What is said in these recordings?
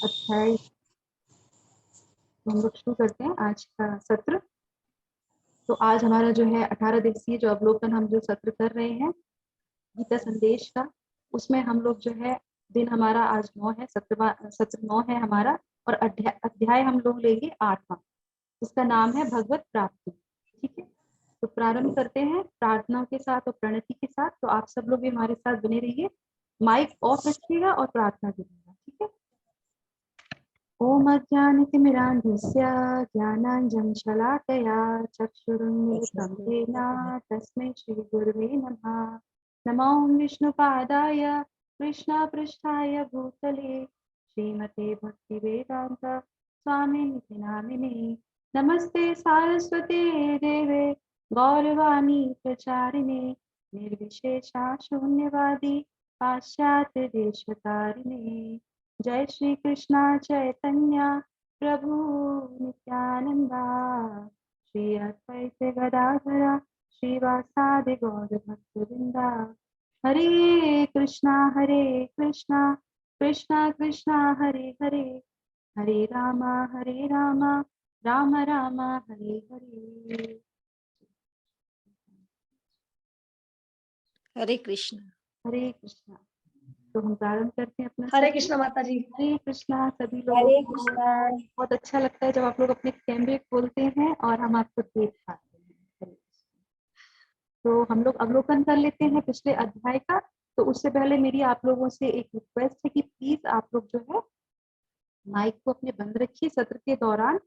अध्याय। हम लोग शुरू करते हैं आज का सत्र। तो आज हमारा जो है 18 दिवसीय जो अवलोकन हम जो सत्र कर रहे हैं गीता संदेश का, उसमें हम लोग जो है दिन हमारा आज 9 है, सत्र 9 है हमारा। और अध्याय हम लोग लेंगे 8वां, जिसका नाम है भगवत प्राप्ति। ठीक है, तो प्रारंभ करते हैं प्रार्थना के साथ और प्रणति के साथ। तो आप सब लोग भी हमारे साथ बने रहिए, माइक ऑफ रखिएगा और प्रार्थना करिएगा। ठीक है। ओम अज्ञानतिमिरान्धस्य ज्ञानाञ्जनशलाकया चक्षुरुन्मिलितं येन तस्मै श्रीगुरुवे नमः। नमो विष्णुपादाय कृष्णपृष्ठाय भूतले श्रीमते भक्तिवेदान्त स्वामिनिति नामिने। नमस्ते सारस्वते देवे गौरवाणी प्रचारिणे निर्विशेषा शून्यवादी पाश्चात्य देशतारिणे। जय श्री कृष्णा चैतन्य प्रभु नित्यानंदा श्री अद्वैत गदाधर श्रीवासादि गौर भक्तवृंदा। हरे कृष्णा कृष्णा कृष्णा हरे हरे, हरे राम राम राम हरे हरे। हरे कृष्ण। हरे कृष्णा। तो हम प्रारंभ करते हैं अपना। हरे कृष्णा माता जी। हरे कृष्णा सभी लोगों हरे को। कृष्णा। बहुत अच्छा लगता है जब आप लोग अपने कैमरे खोलते हैं और हम आपको देख पाते हैं। हरे कृष्णा। तो हम लोग अवलोकन कर लेते हैं पिछले अध्याय का। तो उससे पहले मेरी आप लोगों से एक रिक्वेस्ट है कि प्लीज आप लोग जो है माइक को अपने बंद रखिए। सत्र के दौरान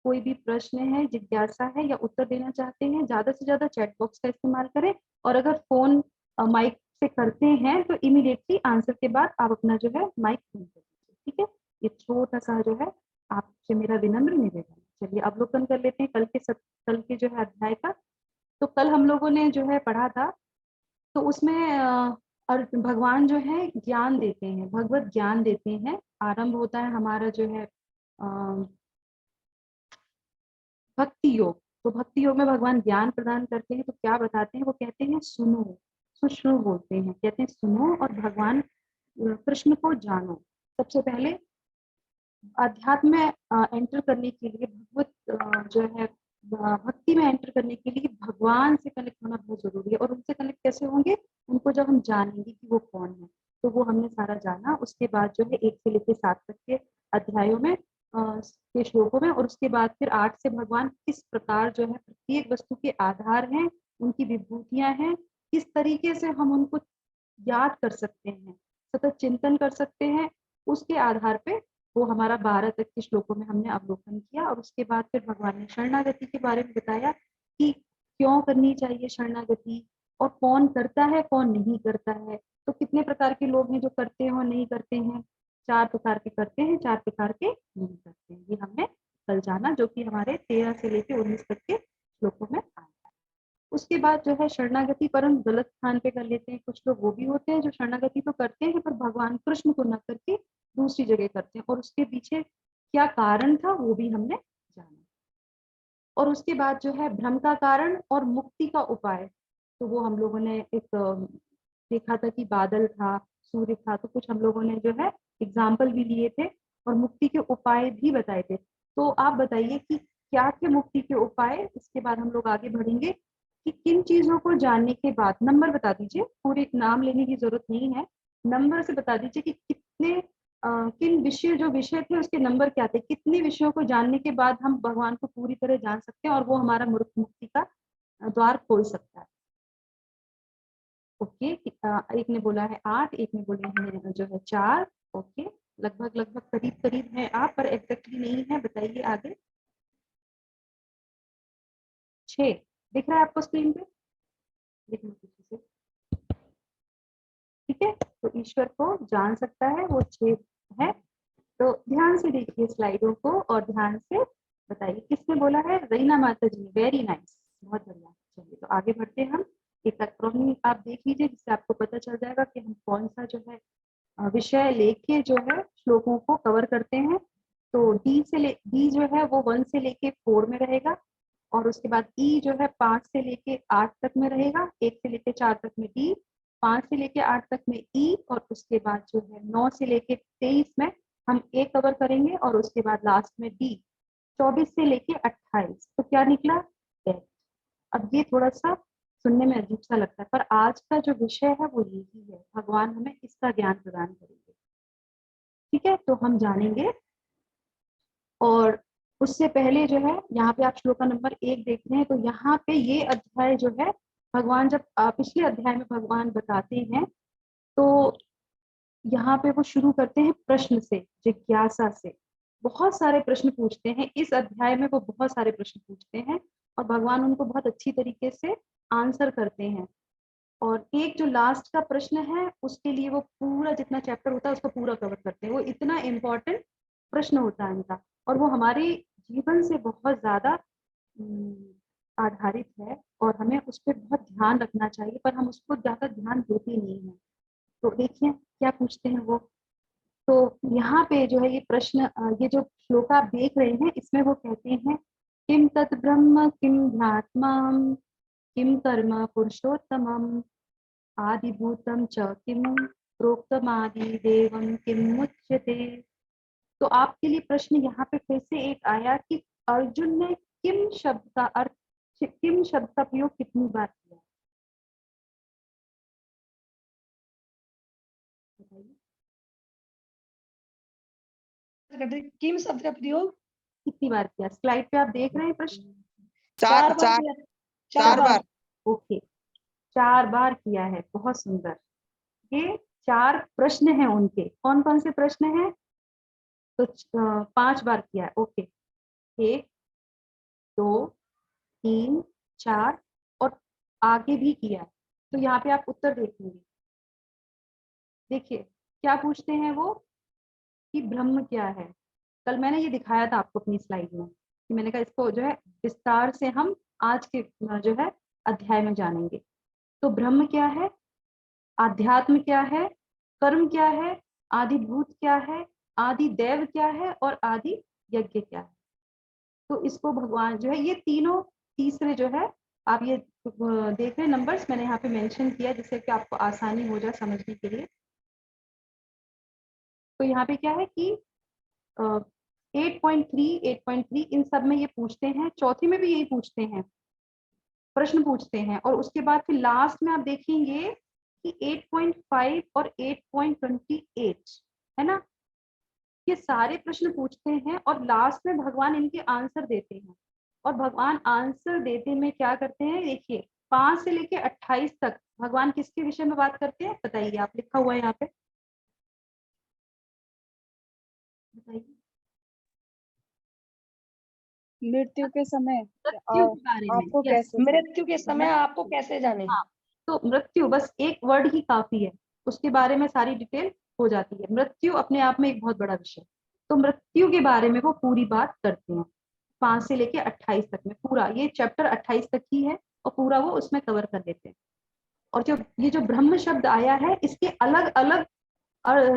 कोई भी प्रश्न है, जिज्ञासा है या उत्तर देना चाहते हैं, ज्यादा से ज्यादा चैट बॉक्स का इस्तेमाल करें। और अगर फोन माइक से करते हैं तो इमीडिएटली आंसर के बाद आप अपना जो है माइक बंद कर दीजिए। ठीक है, ये छोटा सा जो है आपसे मेरा विनम्र निवेदन। चलिए अवलोकन कर लेते हैं कल के जो है अध्याय का। तो कल हम लोगों ने जो है पढ़ा था, तो उसमें और भगवान जो है ज्ञान देते हैं, भगवत ज्ञान देते हैं। आरंभ होता है हमारा जो है भक्ति योग। तो भक्ति योग में भगवान ज्ञान प्रदान करते हैं। तो क्या बताते हैं, वो कहते हैं सुनो, सुश्रु बोलते हैं, कहते हैं सुनो और भगवान कृष्ण को जानो। सबसे पहले अध्यात्म में एंटर करने के लिए, भगवत जो है भक्ति में एंटर करने के लिए भगवान से कनेक्ट होना बहुत जरूरी है। और उनसे कनेक्ट कैसे होंगे, उनको जब हम जानेंगे कि वो कौन है। तो वो हमने सारा जाना। उसके बाद जो है 1 से लेकर 7 तक के अध्यायों में के श्लोकों में, और उसके बाद फिर 8 से भगवान किस प्रकार जो है प्रत्येक वस्तु के आधार हैं, उनकी विभूतियां हैं, किस तरीके से हम उनको याद कर सकते हैं, सतत चिंतन कर सकते हैं, उसके आधार पे वो हमारा 12 तक के श्लोकों में हमने अवलोकन किया। और उसके बाद फिर भगवान ने शरणागति के बारे में बताया कि क्यों करनी चाहिए शरणागति, और कौन करता है कौन नहीं करता है। तो कितने प्रकार के लोग हैं जो करते हैं और नहीं करते हैं। 4 प्रकार के करते हैं, 4 प्रकार के नहीं करते हैं। ये हमने कल जाना, जो कि हमारे 13 से लेकर 19 तक के श्लोकों में आया। उसके बाद जो है शरणागति पर हम गलत स्थान पे कर लेते हैं। कुछ लोग वो भी होते हैं जो शरणागति तो करते हैं पर भगवान कृष्ण को न करके दूसरी जगह करते हैं, और उसके पीछे क्या कारण था वो भी हमने जाना। और उसके बाद जो है भ्रम का कारण और मुक्ति का उपाय, तो वो हम लोगों ने एक देखा था कि बादल था, सूर्य था। तो कुछ हम लोगों ने जो है एग्जाम्पल भी लिए थे और मुक्ति के उपाय भी बताए थे। तो आप बताइए कि क्या थे मुक्ति के उपाय। इसके बाद हम लोग आगे बढ़ेंगे कि किन चीजों को जानने के बाद, नंबर बता दीजिए, पूरे नाम लेने की जरूरत नहीं है, नंबर से बता दीजिए कि कितने किन विषय, जो विषय थे उसके नंबर क्या थे, कितने विषयों को जानने के बाद हम भगवान को पूरी तरह जान सकते हैं और वो हमारा मुक्ति का द्वार खोल सकता है। ओके, एक ने बोला है 8, एक ने बोले हैं जो है 4। ओके, लगभग करीब करीब है आप, पर एग्जैक्टली नहीं है। बताइए आगे। 6 दिख रहा है आपको स्क्रीन पे, देखिए पीछे से। ठीक है, तो ईश्वर को जान सकता है, वो 6 है। तो ध्यान से देखिए स्लाइडों को और ध्यान से बताइए। किसने बोला है, रईना माता जी ने। वेरी नाइस, बहुत बढ़िया। चलिए तो आगे बढ़ते हैं हम। एक एक्रोनिम आप देख लीजिए, जिससे आपको पता चल जाएगा कि हम कौन सा जो है विषय लेके जो है श्लोकों को कवर करते हैं। तो डी जो है वो 1 से लेके 4 में रहेगा, और उसके बाद ई जो है 5 से लेके 8 तक में रहेगा, 1 से लेके 4 तक में डी, 5 से लेके 8 तक में ई, और उसके बाद जो है 9 से लेके 23 में हम ए कवर करेंगे और उसके बाद लास्ट में डी, 24 से लेके 28, तो क्या निकला, डेथ। अब ये थोड़ा सा सुनने में अजीब सा लगता है, पर आज का जो विषय है वो यही है, भगवान हमें इसका ज्ञान प्रदान करेंगे। ठीक है, तो हम जानेंगे। और उससे पहले जो है, यहाँ पे आप श्लोका नंबर 1 देख रहे हैं, तो यहाँ पे ये अध्याय जो है, भगवान जब पिछले अध्याय में भगवान बताते हैं, तो यहाँ पे वो शुरू करते हैं प्रश्न से, जिज्ञासा से। बहुत सारे प्रश्न पूछते हैं इस अध्याय में, वो बहुत सारे प्रश्न पूछते हैं और भगवान उनको बहुत अच्छी तरीके से आंसर करते हैं। और एक जो लास्ट का प्रश्न है, उसके लिए वो पूरा जितना चैप्टर होता है उसको पूरा कवर करते हैं। वो इतना इम्पोर्टेंट प्रश्न होता है इनका, और वो हमारे जीवन से बहुत ज्यादा आधारित है, और हमें उस पर बहुत ध्यान रखना चाहिए, पर हम उसको ज्यादा ध्यान देते नहीं है। तो देखिए क्या पूछते हैं वो। तो यहाँ पे जो है ये प्रश्न, ये जो श्लोक आप देख रहे हैं, इसमें वो कहते हैं, किम तत् ब्रह्म किम ध्यात्मा किम कर्म पुरुषोत्तमम आदिभूतम च किम प्रोक्तमादि देवम किम मुच्यते। तो आपके लिए प्रश्न यहाँ पे फिर से एक आया कि अर्जुन ने किम शब्द का अर्थ, किम शब्द का प्रयोग कितनी बार किया, बताइए। किम शब्द का प्रयोग कितनी बार किया, स्लाइड पे आप देख रहे हैं प्रश्न। चार बार किया। चार बार। ओके, 4 बार किया है, बहुत सुंदर। ये 4 प्रश्न हैं उनके, कौन कौन से प्रश्न हैं, तो 5 बार किया है। ओके, 1 2 3 4, और आगे भी किया है। तो यहाँ पे आप उत्तर देखेंगे, देखिए क्या पूछते हैं वो, कि ब्रह्म क्या है। कल मैंने ये दिखाया था आपको अपनी स्लाइड में, कि मैंने कहा इसको जो है विस्तार से हम आज के जो है अध्याय में जानेंगे। तो ब्रह्म क्या है, आध्यात्म क्या है, कर्म क्या है, आदिभूत क्या है, आदि देव क्या है, और आदि यज्ञ क्या है। तो इसको भगवान जो है, ये तीनों तीसरे जो है, आप ये देख रहे नंबर्स मैंने यहाँ पे मेंशन किया, जिससे कि आपको आसानी हो जाए समझने के लिए। तो यहाँ पे क्या है कि 8.3 इन सब में ये पूछते हैं, चौथी में भी यही पूछते हैं, प्रश्न पूछते हैं। और उसके बाद फिर लास्ट में आप देखेंगे कि 8.5 और 8.28 है ना, ये सारे प्रश्न पूछते हैं और लास्ट में भगवान इनके आंसर देते हैं। और भगवान आंसर देते में क्या करते हैं, देखिए 5 से लेके 28 तक भगवान किसके विषय में बात करते हैं, बताइए, आप लिखा हुआ है यहाँ पे, बताइए। मृत्यु के समय मृत्यु के बारे में, आपको यस, कैसे मृत्यु के समय आपको कैसे जाने। हाँ, तो मृत्यु बस एक वर्ड ही काफी है, उसके बारे में सारी डिटेल हो जाती है। मृत्यु अपने आप में एक बहुत बड़ा विषय, तो मृत्यु के बारे में वो पूरी बात करते हैं 5 से लेके 28 तक में। पूरा ये चैप्टर 28 तक ही है और पूरा वो उसमें कवर कर देते हैं। और जो ये जो ब्रह्म शब्द आया है, इसके अलग अलग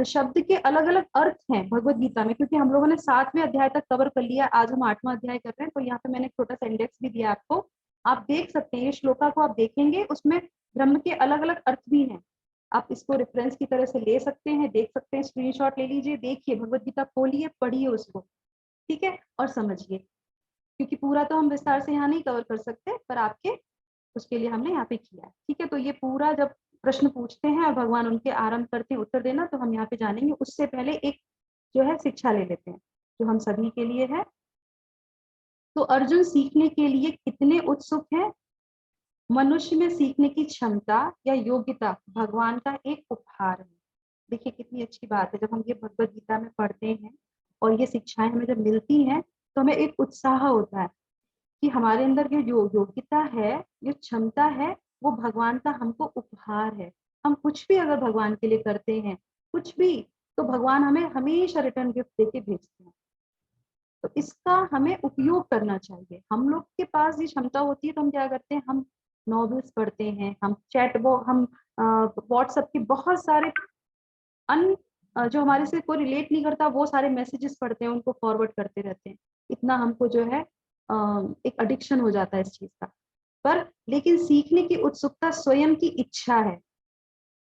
शब्द के अलग अलग अर्थ हैं भगवत गीता में, क्योंकि हम लोगों ने 7वें अध्याय तक कवर कर लिया, आज हम 8वां अध्याय कर रहे हैं। तो यहाँ पे मैंने छोटा सा इंडेक्स भी दिया आपको, आप देख सकते हैं। ये श्लोका को आप देखेंगे, उसमें ब्रह्म के अलग अलग अर्थ भी हैं। आप इसको रेफरेंस की तरह से ले सकते हैं, देख सकते हैं, स्क्रीनशॉट ले लीजिए, देखिए भगवत गीता खोलिए, पढ़िए उसको, ठीक है, और समझिए। क्योंकि पूरा तो हम विस्तार से यहाँ नहीं कवर कर सकते, पर आपके उसके लिए हमने यहाँ पे किया है, ठीक है। तो ये पूरा जब प्रश्न पूछते हैं और भगवान उनके आरंभ करते हैं उत्तर देना, तो हम यहाँ पे जानेंगे। उससे पहले एक जो है शिक्षा ले लेते हैं, जो हम सभी के लिए है। तो अर्जुन सीखने के लिए कितने उत्सुक हैं। मनुष्य में सीखने की क्षमता या योग्यता भगवान का एक उपहार है। देखिए कितनी अच्छी बात है, जब हम ये भगवत गीता में पढ़ते हैं और ये शिक्षाएं हमें जब मिलती हैं, तो हमें एक उत्साह होता है कि हमारे अंदर जो योग्यता है, जो क्षमता है, वो भगवान का हमको उपहार है। हम कुछ भी अगर भगवान के लिए करते हैं, कुछ भी, तो भगवान हमें हमेशा रिटर्न गिफ्ट देके भेजते हैं। तो इसका हमें उपयोग करना चाहिए। हम लोग के पास ये क्षमता होती है, तो हम क्या करते हैं, हम नॉवेल्स पढ़ते हैं, हम हम व्हाट्सएप के बहुत सारे जो हमारे से कोई रिलेट नहीं करता, वो सारे मैसेजेस पढ़ते हैं, उनको फॉरवर्ड करते रहते हैं। इतना हमको जो है एक एडिक्शन हो जाता है इस चीज का। पर लेकिन सीखने की उत्सुकता स्वयं की इच्छा है।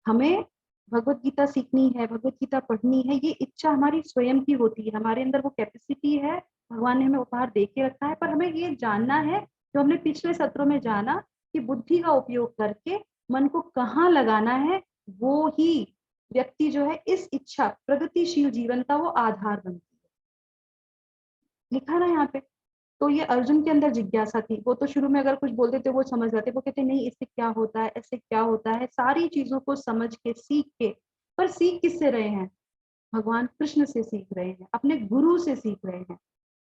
हमें भगवत गीता सीखनी है, भगवत गीता पढ़नी है, ये इच्छा हमारी स्वयं की होती है, हमारे अंदर वो कैपेसिटी है, भगवान ने हमें उपहार दे के रखा है। पर हमें ये जानना है, जो हमने पिछले सत्रों में जाना, कि बुद्धि का उपयोग करके मन को कहाँ लगाना है, वो ही व्यक्ति जो है इस इच्छा प्रगतिशील जीवन का वो आधार बनती है। लिखा ना यहाँ पे। तो ये अर्जुन के अंदर जिज्ञासा थी। वो तो शुरू में अगर कुछ बोलते थे वो समझ जाते, वो कहते नहीं इससे क्या होता है, ऐसे क्या होता है, सारी चीजों को समझ के सीख के। पर सीख किससे रहे हैं? भगवान कृष्ण से सीख रहे हैं, अपने गुरु से सीख रहे हैं।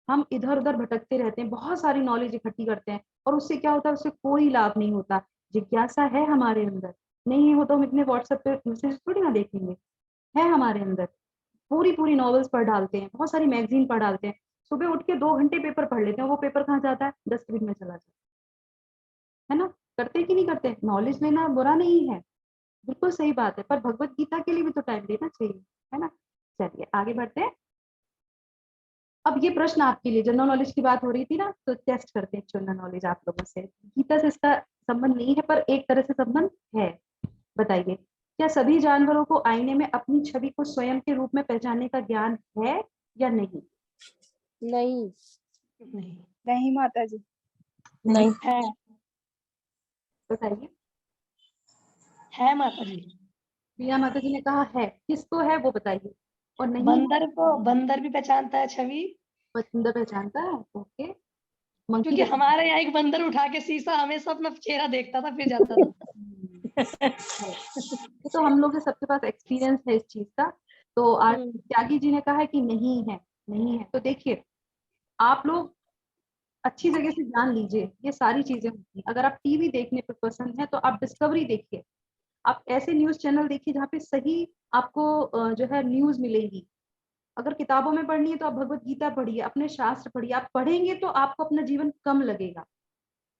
हम इधर उधर भटकते रहते हैं, बहुत सारी नॉलेज इकट्ठी करते हैं, और उससे क्या होता है? उससे कोई लाभ नहीं होता। जिज्ञासा है हमारे अंदर, नहीं हो तो हम इतने व्हाट्सएप पे मैसेज थोड़ी ना देखेंगे। है हमारे अंदर, पूरी पूरी नॉवेल्स पढ़ डालते हैं, बहुत सारी मैगजीन पढ़ डालते हैं, सुबह उठ के 2 घंटे पेपर पढ़ लेते हैं, वो पेपर कहाँ जाता है? डस्टबिन में चला जाता है ना। करते कि नहीं करते? नॉलेज लेना बुरा नहीं है, बिल्कुल सही बात है, पर भगवत गीता के लिए भी तो टाइम देना चाहिए, है ना। चलिए आगे बढ़ते हैं। अब ये प्रश्न आपके लिए, जनरल नॉलेज की बात हो रही थी ना, तो टेस्ट करते हैं जनरल नॉलेज आप लोगों से। गीता से इसका संबंध नहीं है, पर एक तरह से संबंध है। बताइए, क्या सभी जानवरों को आईने में अपनी छवि को स्वयं के रूप में पहचानने का ज्ञान है या नहीं? नहीं। नहीं नहीं माता जी। नहीं है। बताइए। है माता जी। मीरा माता जी ने कहा है, किसको है वो बताइए। और नहीं है, बंदर को, बंदर भी पहचानता है छवि। बंदर पहचानता है, ओके। मंकी क्योंकि हमारे यहाँ एक बंदर उठा के शीशा हमेशा अपना चेहरा देखता था फिर जाता था। ये तो हम लोग के सबके पास एक्सपीरियंस है इस चीज का। तो आज त्यागी जी ने कहा है कि नहीं है, नहीं है। तो देखिए, आप लोग अच्छी जगह से जान लीजिए, ये सारी चीजें होती हैं। अगर आप टीवी देखने पर पसंद है तो आप डिस्कवरी देखिए, आप ऐसे न्यूज चैनल देखिए जहाँ पे सही आपको जो है न्यूज मिलेगी। अगर किताबों में पढ़नी है तो आप भगवत गीता पढ़िए, अपने शास्त्र पढ़िए। आप पढ़ेंगे तो आपको अपना जीवन कम लगेगा।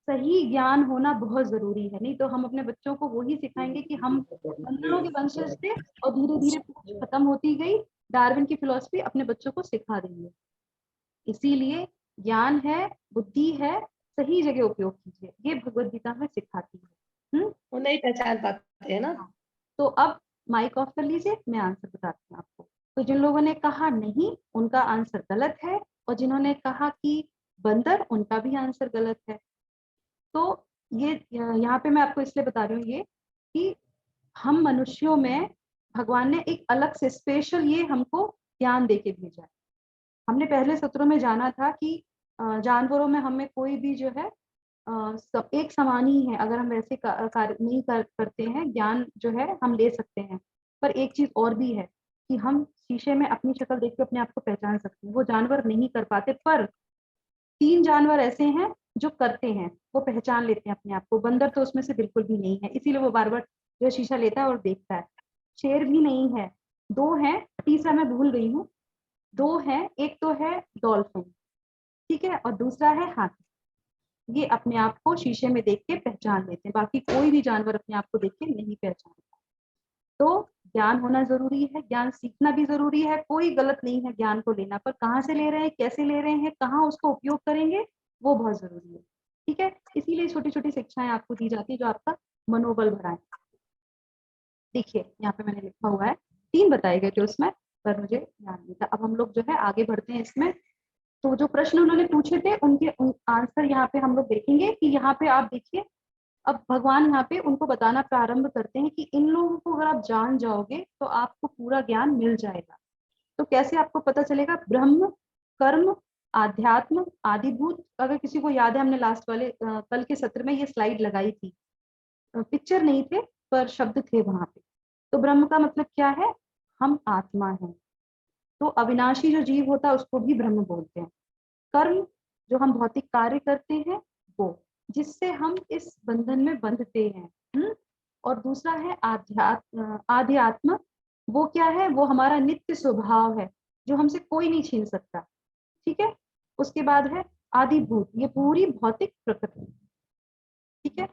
सही ज्ञान होना बहुत जरूरी है, नहीं तो हम अपने बच्चों को वही सिखाएंगे कि हम बंदरों के वंशज थे और धीरे धीरे पूछ खत्म होती गई। डार्विन की फिलॉसफी अपने बच्चों को सिखा देंगे। इसीलिए ज्ञान है, बुद्धि है, सही जगह उपयोग कीजिए, ये भगवत गीता हमें सिखाती है। वो नहीं पहचान पाते है ना। तो अब माइक ऑफ कर लीजिए, मैं आंसर बताती हूँ आपको। तो जिन लोगों ने कहा नहीं, उनका आंसर गलत है, और जिन्होंने कहा कि बंदर, उनका भी आंसर गलत है। तो ये यहाँ पे मैं आपको इसलिए बता रही हूँ ये, कि हम मनुष्यों में भगवान ने एक अलग से स्पेशल ये हमको ज्ञान दे के भेजा है। हमने पहले सत्रों में जाना था कि जानवरों में हमें कोई भी जो है सब एक समान ही है। अगर हम वैसे कार्य नहीं करते हैं, ज्ञान जो है हम ले सकते हैं। पर एक चीज और भी है कि हम शीशे में अपनी शक्ल देख के अपने आप को पहचान सकते हैं, वो जानवर नहीं कर पाते। पर 3 जानवर ऐसे हैं जो करते हैं, वो पहचान लेते हैं अपने आप को। बंदर तो उसमें से बिल्कुल भी नहीं है, इसीलिए वो बार बार जो शीशा लेता है और देखता है। शेर भी नहीं है, 2 हैं, तीसरा मैं भूल गई हूँ। 2 हैं, एक तो है डॉल्फिन, ठीक है, और दूसरा है हाथी। ये अपने आप को शीशे में देख के पहचान लेते हैं, बाकी कोई भी जानवर अपने आप को देख के नहीं पहचानता। तो ज्ञान होना जरूरी है, ज्ञान सीखना भी जरूरी है। कोई गलत नहीं है ज्ञान को लेना, पर कहाँ से ले रहे हैं, कैसे ले रहे हैं, कहाँ उसको उपयोग करेंगे, वो बहुत जरूरी है। ठीक है, इसीलिए छोटी छोटी शिक्षाएं आपको दी जाती है जो आपका मनोबल बढ़ाए। देखिए यहाँ पे मैंने लिखा हुआ है, 3 बताए गए थे उसमें, पर मुझे ध्यान नहीं था। अब हम लोग जो है आगे बढ़ते हैं इसमें। तो जो प्रश्न उन्होंने पूछे थे उनके आंसर यहाँ पे हम लोग देखेंगे। कि यहाँ पे आप देखिए, अब भगवान यहाँ पे उनको बताना प्रारंभ करते हैं कि इन लोगों को अगर आप जान जाओगे तो आपको पूरा ज्ञान मिल जाएगा। तो कैसे आपको पता चलेगा? ब्रह्म, कर्म, आध्यात्म, आदिभूत। अगर किसी को याद है, हमने लास्ट वाले कल के सत्र में ये स्लाइड लगाई थी। पिक्चर नहीं थे पर शब्द थे वहां पे। तो ब्रह्म का मतलब क्या है? हम आत्मा हैं। तो अविनाशी जो जीव होता है उसको भी ब्रह्म बोलते हैं। कर्म, जो हम भौतिक कार्य करते हैं वो, जिससे हम इस बंधन में बंधते हैं। और दूसरा है आध्यात्म। वो क्या है? वो हमारा नित्य स्वभाव है, जो हमसे कोई नहीं छीन सकता। ठीक है। उसके बाद है आदिभूत, ये पूरी भौतिक प्रकृति। ठीक है।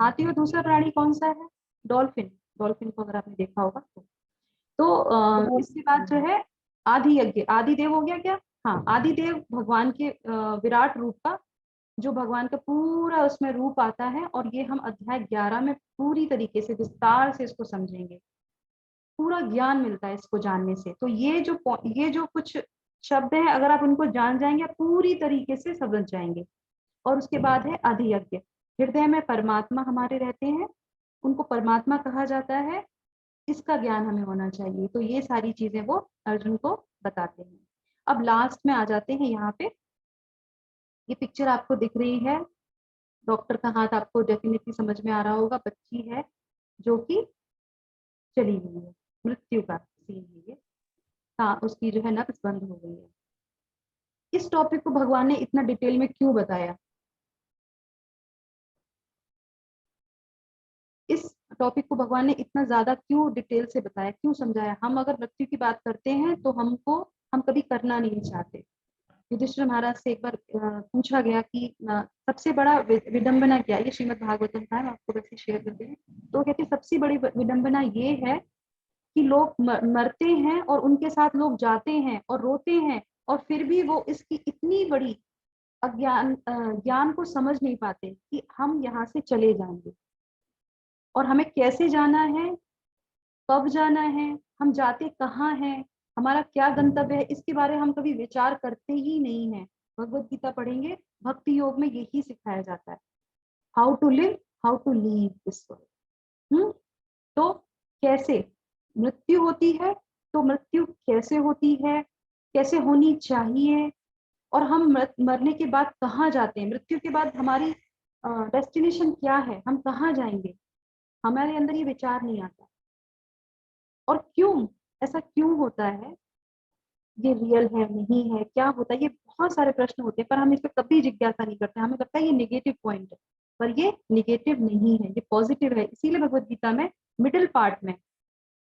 हाथी और दूसरा प्राणी कौन सा है? डॉल्फिन। डॉल्फिन को अगर आपने देखा होगा तो इसके बाद जो है आदि यज्ञ, आदिदेव हो गया क्या? हाँ, आदिदेव भगवान के विराट रूप का जो भगवान का पूरा उसमें रूप आता है, और ये हम अध्याय 11 में पूरी तरीके से विस्तार से इसको समझेंगे। पूरा ज्ञान मिलता है इसको जानने से। तो ये जो कुछ शब्द हैं, अगर आप उनको जान जाएंगे, आप पूरी तरीके से समझ जाएंगे। और उसके बाद है अधियज्ञ। हृदय में परमात्मा हमारे रहते हैं, उनको परमात्मा कहा जाता है, इसका ज्ञान हमें होना चाहिए। तो ये सारी चीजें वो अर्जुन को बताते हैं। अब लास्ट में आ जाते हैं यहाँ पे। ये पिक्चर आपको दिख रही है, डॉक्टर का हाथ आपको डेफिनेटली समझ में आ रहा होगा। बच्ची है जो कि चली हुई है, मृत्यु का सीन है ये। हाँ, उसकी जो है नब्ज बंद हो गई है। इस टॉपिक को भगवान ने इतना डिटेल में क्यों बताया? इस टॉपिक को भगवान ने इतना ज्यादा क्यों डिटेल से बताया, क्यों समझाया? हम अगर मृत्यु की बात करते हैं तो हम कभी करना नहीं चाहते। युधिष्ठिर महाराज से एक बार पूछा गया कि सबसे बड़ा विडंबना क्या है? ये श्रीमद् भागवतम था, हम आपको वैसे शेयर करते हैं। तो कहते सबसे बड़ी विडंबना ये है कि लोग मरते हैं और उनके साथ लोग जाते हैं और रोते हैं, और फिर भी वो इसकी इतनी बड़ी ज्ञान को समझ नहीं पाते कि हम यहाँ से चले जाएंगे, और हमें कैसे जाना है, कब जाना है, हम जाते कहाँ हैं, हमारा क्या गंतव्य है, इसके बारे में हम कभी विचार करते ही नहीं है। भगवत गीता पढ़ेंगे, भक्ति योग में यही सिखाया जाता है, how to live, how to leave this world. तो कैसे मृत्यु होती है, तो मृत्यु कैसे होती है, कैसे होनी चाहिए, और हम मरने के बाद कहाँ जाते हैं, मृत्यु के बाद हमारी डेस्टिनेशन क्या है, हम कहाँ जाएंगे, हमारे अंदर ये विचार नहीं आता। और क्यों ऐसा क्यों होता है, ये रियल है नहीं है, क्या होता है, ये बहुत सारे प्रश्न होते हैं, पर हम इस पर कभी जिज्ञासा नहीं करते। हमें लगता है ये नेगेटिव पॉइंट है, पर ये नेगेटिव नहीं है, ये पॉजिटिव है। इसीलिए भगवत गीता में मिडिल पार्ट में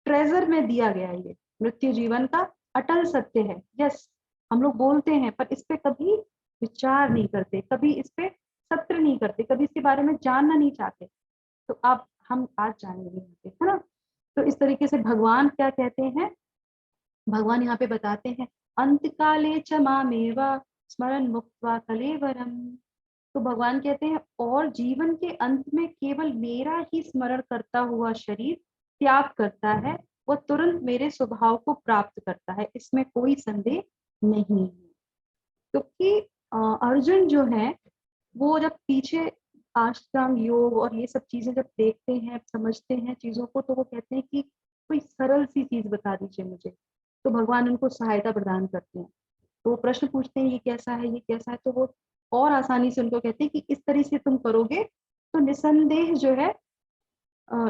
ट्रेजर में दिया गया है, ये मृत्यु जीवन का अटल सत्य है। यस, हम लोग बोलते हैं पर इस पे कभी विचार नहीं करते, कभी इस पे सत्र नहीं करते, कभी इसके बारे में जानना नहीं चाहते। तो अब हम आज जानेंगे यहाँ पे, है ना। तो इस तरीके से भगवान क्या कहते हैं, भगवान यहाँ पे बताते हैं, अंत काले च मामेवा स्मरण मुक्त्वा कलेवरम। तो भगवान कहते हैं और जीवन के अंत में केवल मेरा ही स्मरण करता हुआ शरीर त्याग करता है, वो तुरंत मेरे स्वभाव को प्राप्त करता है, इसमें कोई संदेह नहीं है। क्योंकि अर्जुन जो है वो जब पीछे आश्रम योग और ये सब चीजें जब देखते हैं, समझते हैं चीजों को, तो वो कहते हैं कि कोई सरल सी चीज बता दीजिए मुझे। तो भगवान उनको सहायता प्रदान करते हैं। तो वो प्रश्न पूछते हैं ये कैसा है, ये कैसा है, तो वो और आसानी से उनको कहते हैं कि इस तरह से तुम करोगे तो निसंदेह जो है,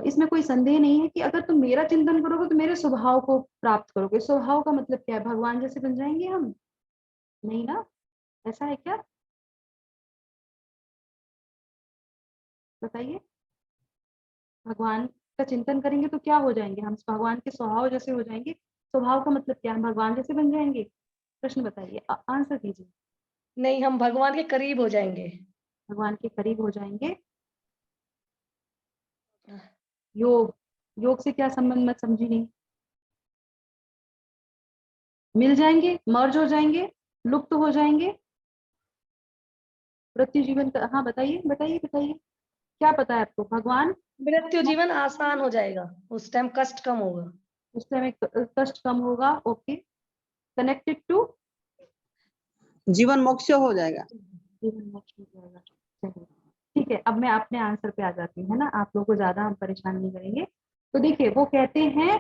इसमें कोई संदेह नहीं है कि अगर तुम मेरा चिंतन करोगे तो मेरे स्वभाव को प्राप्त करोगे। स्वभाव का मतलब क्या है, भगवान जैसे बन जाएंगे हम? नहीं ना, ऐसा है क्या, बताइए। भगवान का चिंतन करेंगे तो क्या हो जाएंगे हम, भगवान के स्वभाव जैसे हो जाएंगे। स्वभाव का मतलब क्या है, भगवान जैसे बन जाएंगे? प्रश्न बताइए, आंसर दीजिए। नहीं, हम भगवान के करीब हो जाएंगे। भगवान के करीब हो जाएंगे। योग, योग से क्या संबंध, मत समझी नहीं। मिल जाएंगे, मर्ज हो जाएंगे, लुप्त हो जाएंगे, मृत्यु जीवन का। हाँ बताइए बताइए बताइए, क्या पता है आपको? भगवान मृत्यु जीवन आसान हो जाएगा, उस टाइम कष्ट कम होगा। उस टाइम कष्ट कम होगा। ओके, कनेक्टेड टू जीवन मोक्ष हो जाएगा। जीवन मोक्ष हो जाएगा। चलिए ठीक है, अब मैं अपने आंसर पे आ जाती हूँ, है ना, आप लोगों को ज्यादा हम परेशान नहीं करेंगे। तो देखिए वो कहते हैं,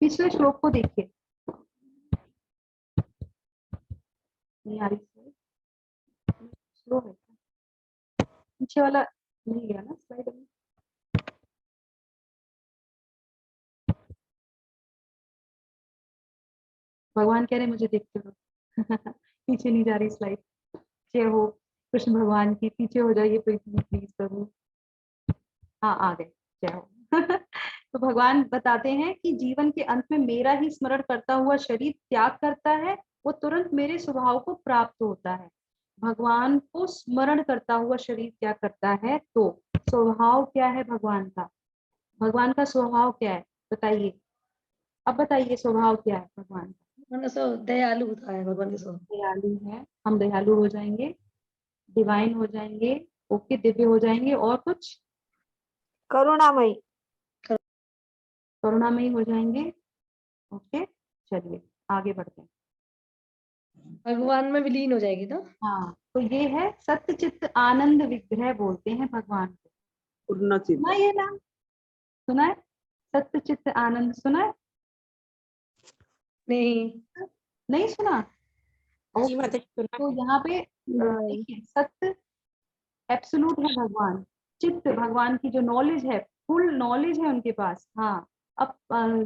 पिछले श्लोक को देखिए, नहीं आ रही स्लो है क्या? पीछे वाला नहीं गया ना स्लाइड में। भगवान कह रहे मुझे देखते हो पीछे नहीं जा रही स्लाइड। जय हो कृष्ण भगवान की, पीछे हो जाइए प्लीज प्रभु। हाँ आ गए, जय हो तो भगवान बताते हैं कि जीवन के अंत में मेरा ही स्मरण करता हुआ शरीर त्याग करता है, वो तुरंत मेरे स्वभाव को प्राप्त होता है। भगवान को स्मरण करता हुआ शरीर क्या करता है, तो स्वभाव क्या है भगवान का, भगवान का स्वभाव क्या है बताइए। अब बताइए स्वभाव क्या है भगवान का? मैंने सो दयालु होता है भगवान के स्वभाव। दयालु है, हम दयालु हो जाएंगे। डिवाइन हो जाएंगे, ओके, दिव्य हो जाएंगे, और कुछ करुणामयी। करुणामयी हो जाएंगे, ओके। चलिए आगे बढ़ते हैं। भगवान में विलीन हो जाएगी ना। हाँ, तो ये है सत्य चित्त आनंद विग्रह बोलते हैं भगवान को। पूर्ण चित्त। सुना ये नाम, सुना है? सत्य चित्त आनंद सुना है? नहीं। नहीं सुना? जी माता जी सुना तो है। यहाँ पे नहीं। देखिए, सत्य एब्सोल्यूट है भगवान, चित्त भगवान की जो नॉलेज है, फुल नॉलेज है उनके पास। हाँ, अब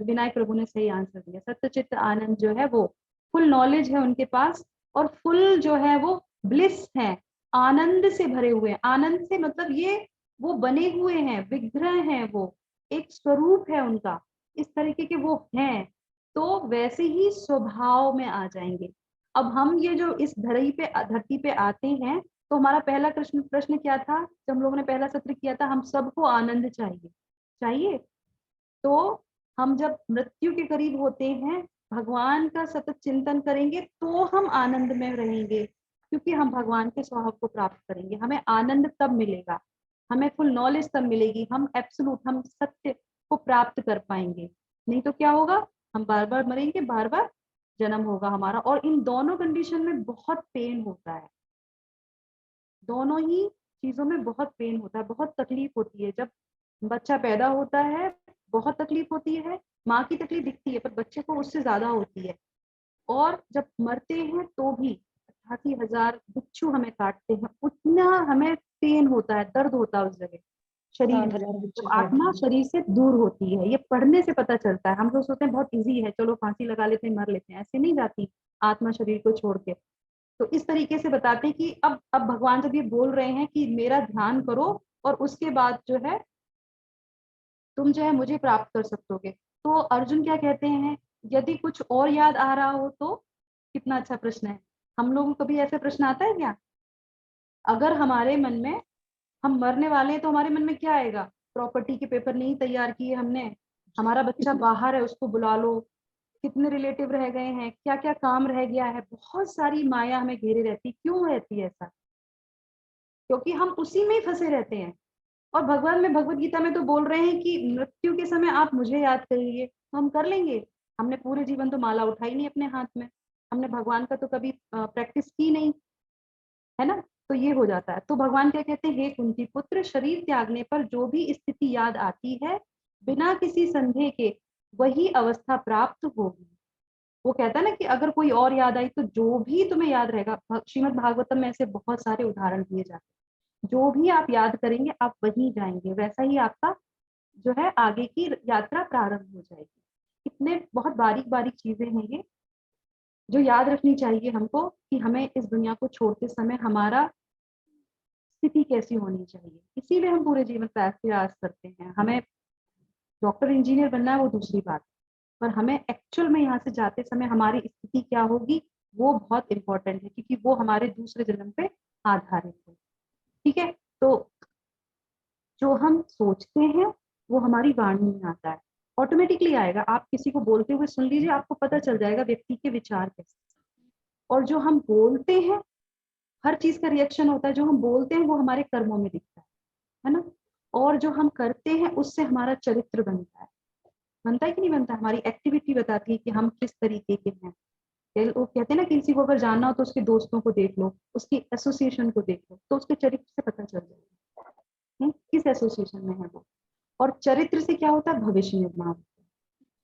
विनायक प्रभु ने सही आंसर दिया, सत्य चित्त आनंद जो है वो फुल नॉलेज है उनके पास, और फुल जो है वो ब्लिस है, आनंद से भरे हुए हैं। आनंद से मतलब ये वो बने हुए हैं, विग्रह हैं, वो एक स्वरूप है उनका, इस तरीके के वो हैं, तो वैसे ही स्वभाव में आ जाएंगे। अब हम ये जो इस धरती पे आते हैं, तो हमारा पहला प्रश्न प्रश्न क्या था जब हम लोगों ने पहला सत्र किया था? हम सबको आनंद चाहिए, चाहिए। तो हम जब मृत्यु के करीब होते हैं, भगवान का सतत चिंतन करेंगे तो हम आनंद में रहेंगे, क्योंकि हम भगवान के स्वभाव को प्राप्त करेंगे। हमें आनंद तब मिलेगा, हमें फुल नॉलेज तब मिलेगी, हम एब्सोल्यूट, हम सत्य को प्राप्त कर पाएंगे। नहीं तो क्या होगा? हम बार बार मरेंगे, बार बार जन्म होगा हमारा, और इन दोनों कंडीशन में बहुत पेन होता है, दोनों ही चीजों में बहुत पेन होता है, बहुत तकलीफ होती है। जब बच्चा पैदा होता है बहुत तकलीफ होती है, माँ की तकलीफ दिखती है पर बच्चे को उससे ज्यादा होती है। और जब मरते हैं तो भी 88,000 बिच्छू हमें काटते हैं, उतना हमें पेन होता है, दर्द होता है उस जगह शरीर में। 60,000 बिच्छू तो काट आत्मा दिए। शरीर से दूर होती है, ये पढ़ने से पता चलता है। हम लोग सोचते हैं बहुत इजी है, चलो फांसी लगा लेते हैं, मर लेते हैं, ऐसे नहीं जाती आत्मा शरीर को छोड़ के। तो इस तरीके से बताते हैं कि अब भगवान जब ये बोल रहे हैं कि मेरा ध्यान करो और उसके बाद जो है तुम जो है मुझे प्राप्त कर सकोगे, तो अर्जुन क्या कहते हैं? यदि कुछ और याद आ रहा हो तो? कितना अच्छा प्रश्न है। हम लोगों को कभी ऐसे प्रश्न आता है क्या? अगर हमारे मन में, हम मरने वाले हैं तो हमारे मन में क्या आएगा? प्रॉपर्टी के पेपर नहीं तैयार किए हमने, हमारा बच्चा बाहर है उसको बुला लो, कितने रिलेटिव रह गए हैं, क्या क्या काम रह गया है, बहुत सारी माया हमें घेरे रहती। क्यों रहती है ऐसा? क्योंकि हम उसी में ही फंसे रहते हैं। और भगवान में, भगवत गीता में तो बोल रहे हैं कि मृत्यु के समय आप मुझे याद करिए, तो हम कर लेंगे। हमने पूरे जीवन तो माला उठाई नहीं अपने हाथ में, हमने भगवान का तो कभी प्रैक्टिस की नहीं, है ना? तो ये हो जाता है। तो भगवान क्या कहते हैं? हे कुंती पुत्र, शरीर त्यागने पर जो भी स्थिति याद आती है, बिना किसी संदेह के वही अवस्था प्राप्त होगी। वो कहता है ना कि अगर कोई और याद आई तो जो भी तुम्हें याद रहेगा, श्रीमद् भागवतम में ऐसे बहुत सारे उदाहरण दिए जाते हैं, जो भी आप याद करेंगे आप वहीं जाएंगे, वैसा ही आपका जो है आगे की यात्रा प्रारंभ हो जाएगी। इतने बहुत बारीक बारीक चीजें हैं ये, जो याद रखनी चाहिए हमको, कि हमें इस दुनिया को छोड़ते समय हमारा स्थिति कैसी होनी चाहिए। इसीलिए हम पूरे जीवन प्रयास करते हैं। हमें डॉक्टर इंजीनियर बनना है वो दूसरी बात, पर हमें एक्चुअल में यहाँ से जाते समय हमारी स्थिति क्या होगी वो बहुत इंपॉर्टेंट है, क्योंकि वो हमारे दूसरे जन्म पे आधारित है। ठीक है? तो जो हम सोचते हैं वो हमारी वाणी में आता है, ऑटोमेटिकली आएगा। आप किसी को बोलते हुए सुन लीजिए, आपको पता चल जाएगा व्यक्ति के विचार कैसे। और जो हम बोलते हैं, हर चीज का रिएक्शन होता है, जो हम बोलते हैं वो हमारे कर्मों में दिखता है ना? और जो हम करते हैं उससे हमारा चरित्र बनता है कि नहीं बनता? हमारी एक्टिविटी बताती है कि हम किस तरीके के हैं। वो कहते हैं ना, किसी को अगर जानना हो तो उसके दोस्तों को देख लो, उसकी एसोसिएशन को देख लो, तो उसके चरित्र से पता चल जाएगा किस एसोसिएशन में है वो। और चरित्र से क्या होता है? भविष्य निर्माण होता है।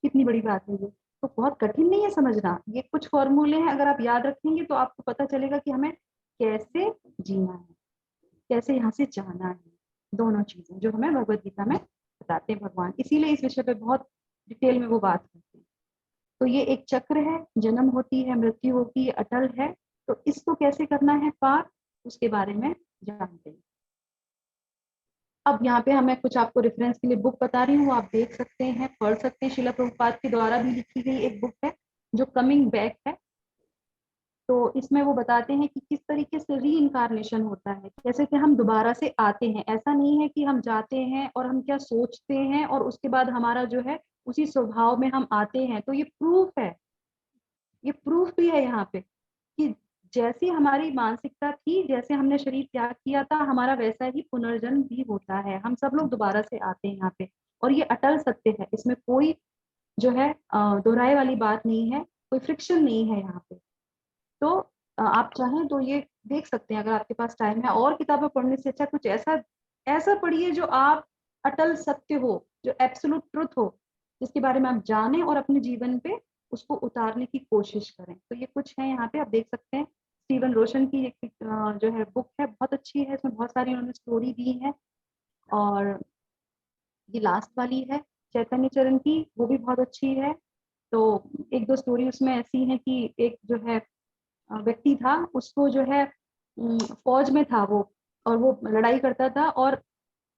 कितनी बड़ी बात है ये, तो बहुत कठिन नहीं है समझना। ये कुछ फॉर्मूले हैं, अगर आप याद रखेंगे तो आपको पता चलेगा कि हमें कैसे जीना है, कैसे यहाँ से जाना है। दोनों चीजें जो हमें भगवत गीता में बताते हैं भगवान, इसीलिए इस विषय पे बहुत डिटेल में वो बात करते हैं। तो ये एक चक्र है, जन्म होती है, मृत्यु होती है, अटल है। तो इसको कैसे करना है पार, उसके बारे में जानते हैं। अब यहाँ पे हमें कुछ आपको रेफरेंस के लिए बुक बता रही हूँ, आप देख सकते हैं, पढ़ सकते हैं। शिला प्रभुपाद के द्वारा भी लिखी गई एक बुक है जो कमिंग बैक है। तो इसमें वो बताते हैं कि किस तरीके से री इनकारनेशन होता है, जैसे कि हम दोबारा से आते हैं। ऐसा नहीं है कि हम जाते हैं और हम क्या सोचते हैं और उसके बाद हमारा जो है उसी स्वभाव में हम आते हैं। तो ये प्रूफ है, ये प्रूफ भी है यहाँ पे कि जैसी हमारी मानसिकता थी, जैसे हमने शरीर त्याग किया था, हमारा वैसा ही पुनर्जन्म भी होता है। हम सब लोग दोबारा से आते हैं यहाँ पे, और ये अटल सत्य है। इसमें कोई जो है दोहराए वाली बात नहीं है, कोई फ्रिक्शन नहीं है यहाँ पे। तो आप चाहें तो ये देख सकते हैं, अगर आपके पास टाइम है। और किताबें पढ़ने से अच्छा कुछ ऐसा ऐसा पढ़िए जो आप अटल सत्य हो, जो एब्सोल्यूट ट्रुथ हो, जिसके बारे में आप जानें और अपने जीवन पे उसको उतारने की कोशिश करें। तो ये कुछ है यहाँ पे, आप देख सकते हैं। स्टीवन रोशन की एक जो है बुक है, बहुत अच्छी है। इसमें बहुत सारी उन्होंने स्टोरी दी है, और ये लास्ट वाली है चैतन्य चरण की, वो भी बहुत अच्छी है। तो एक दो स्टोरी उसमें ऐसी है कि एक जो है व्यक्ति था, उसको जो है फौज में था वो, और वो लड़ाई करता था, और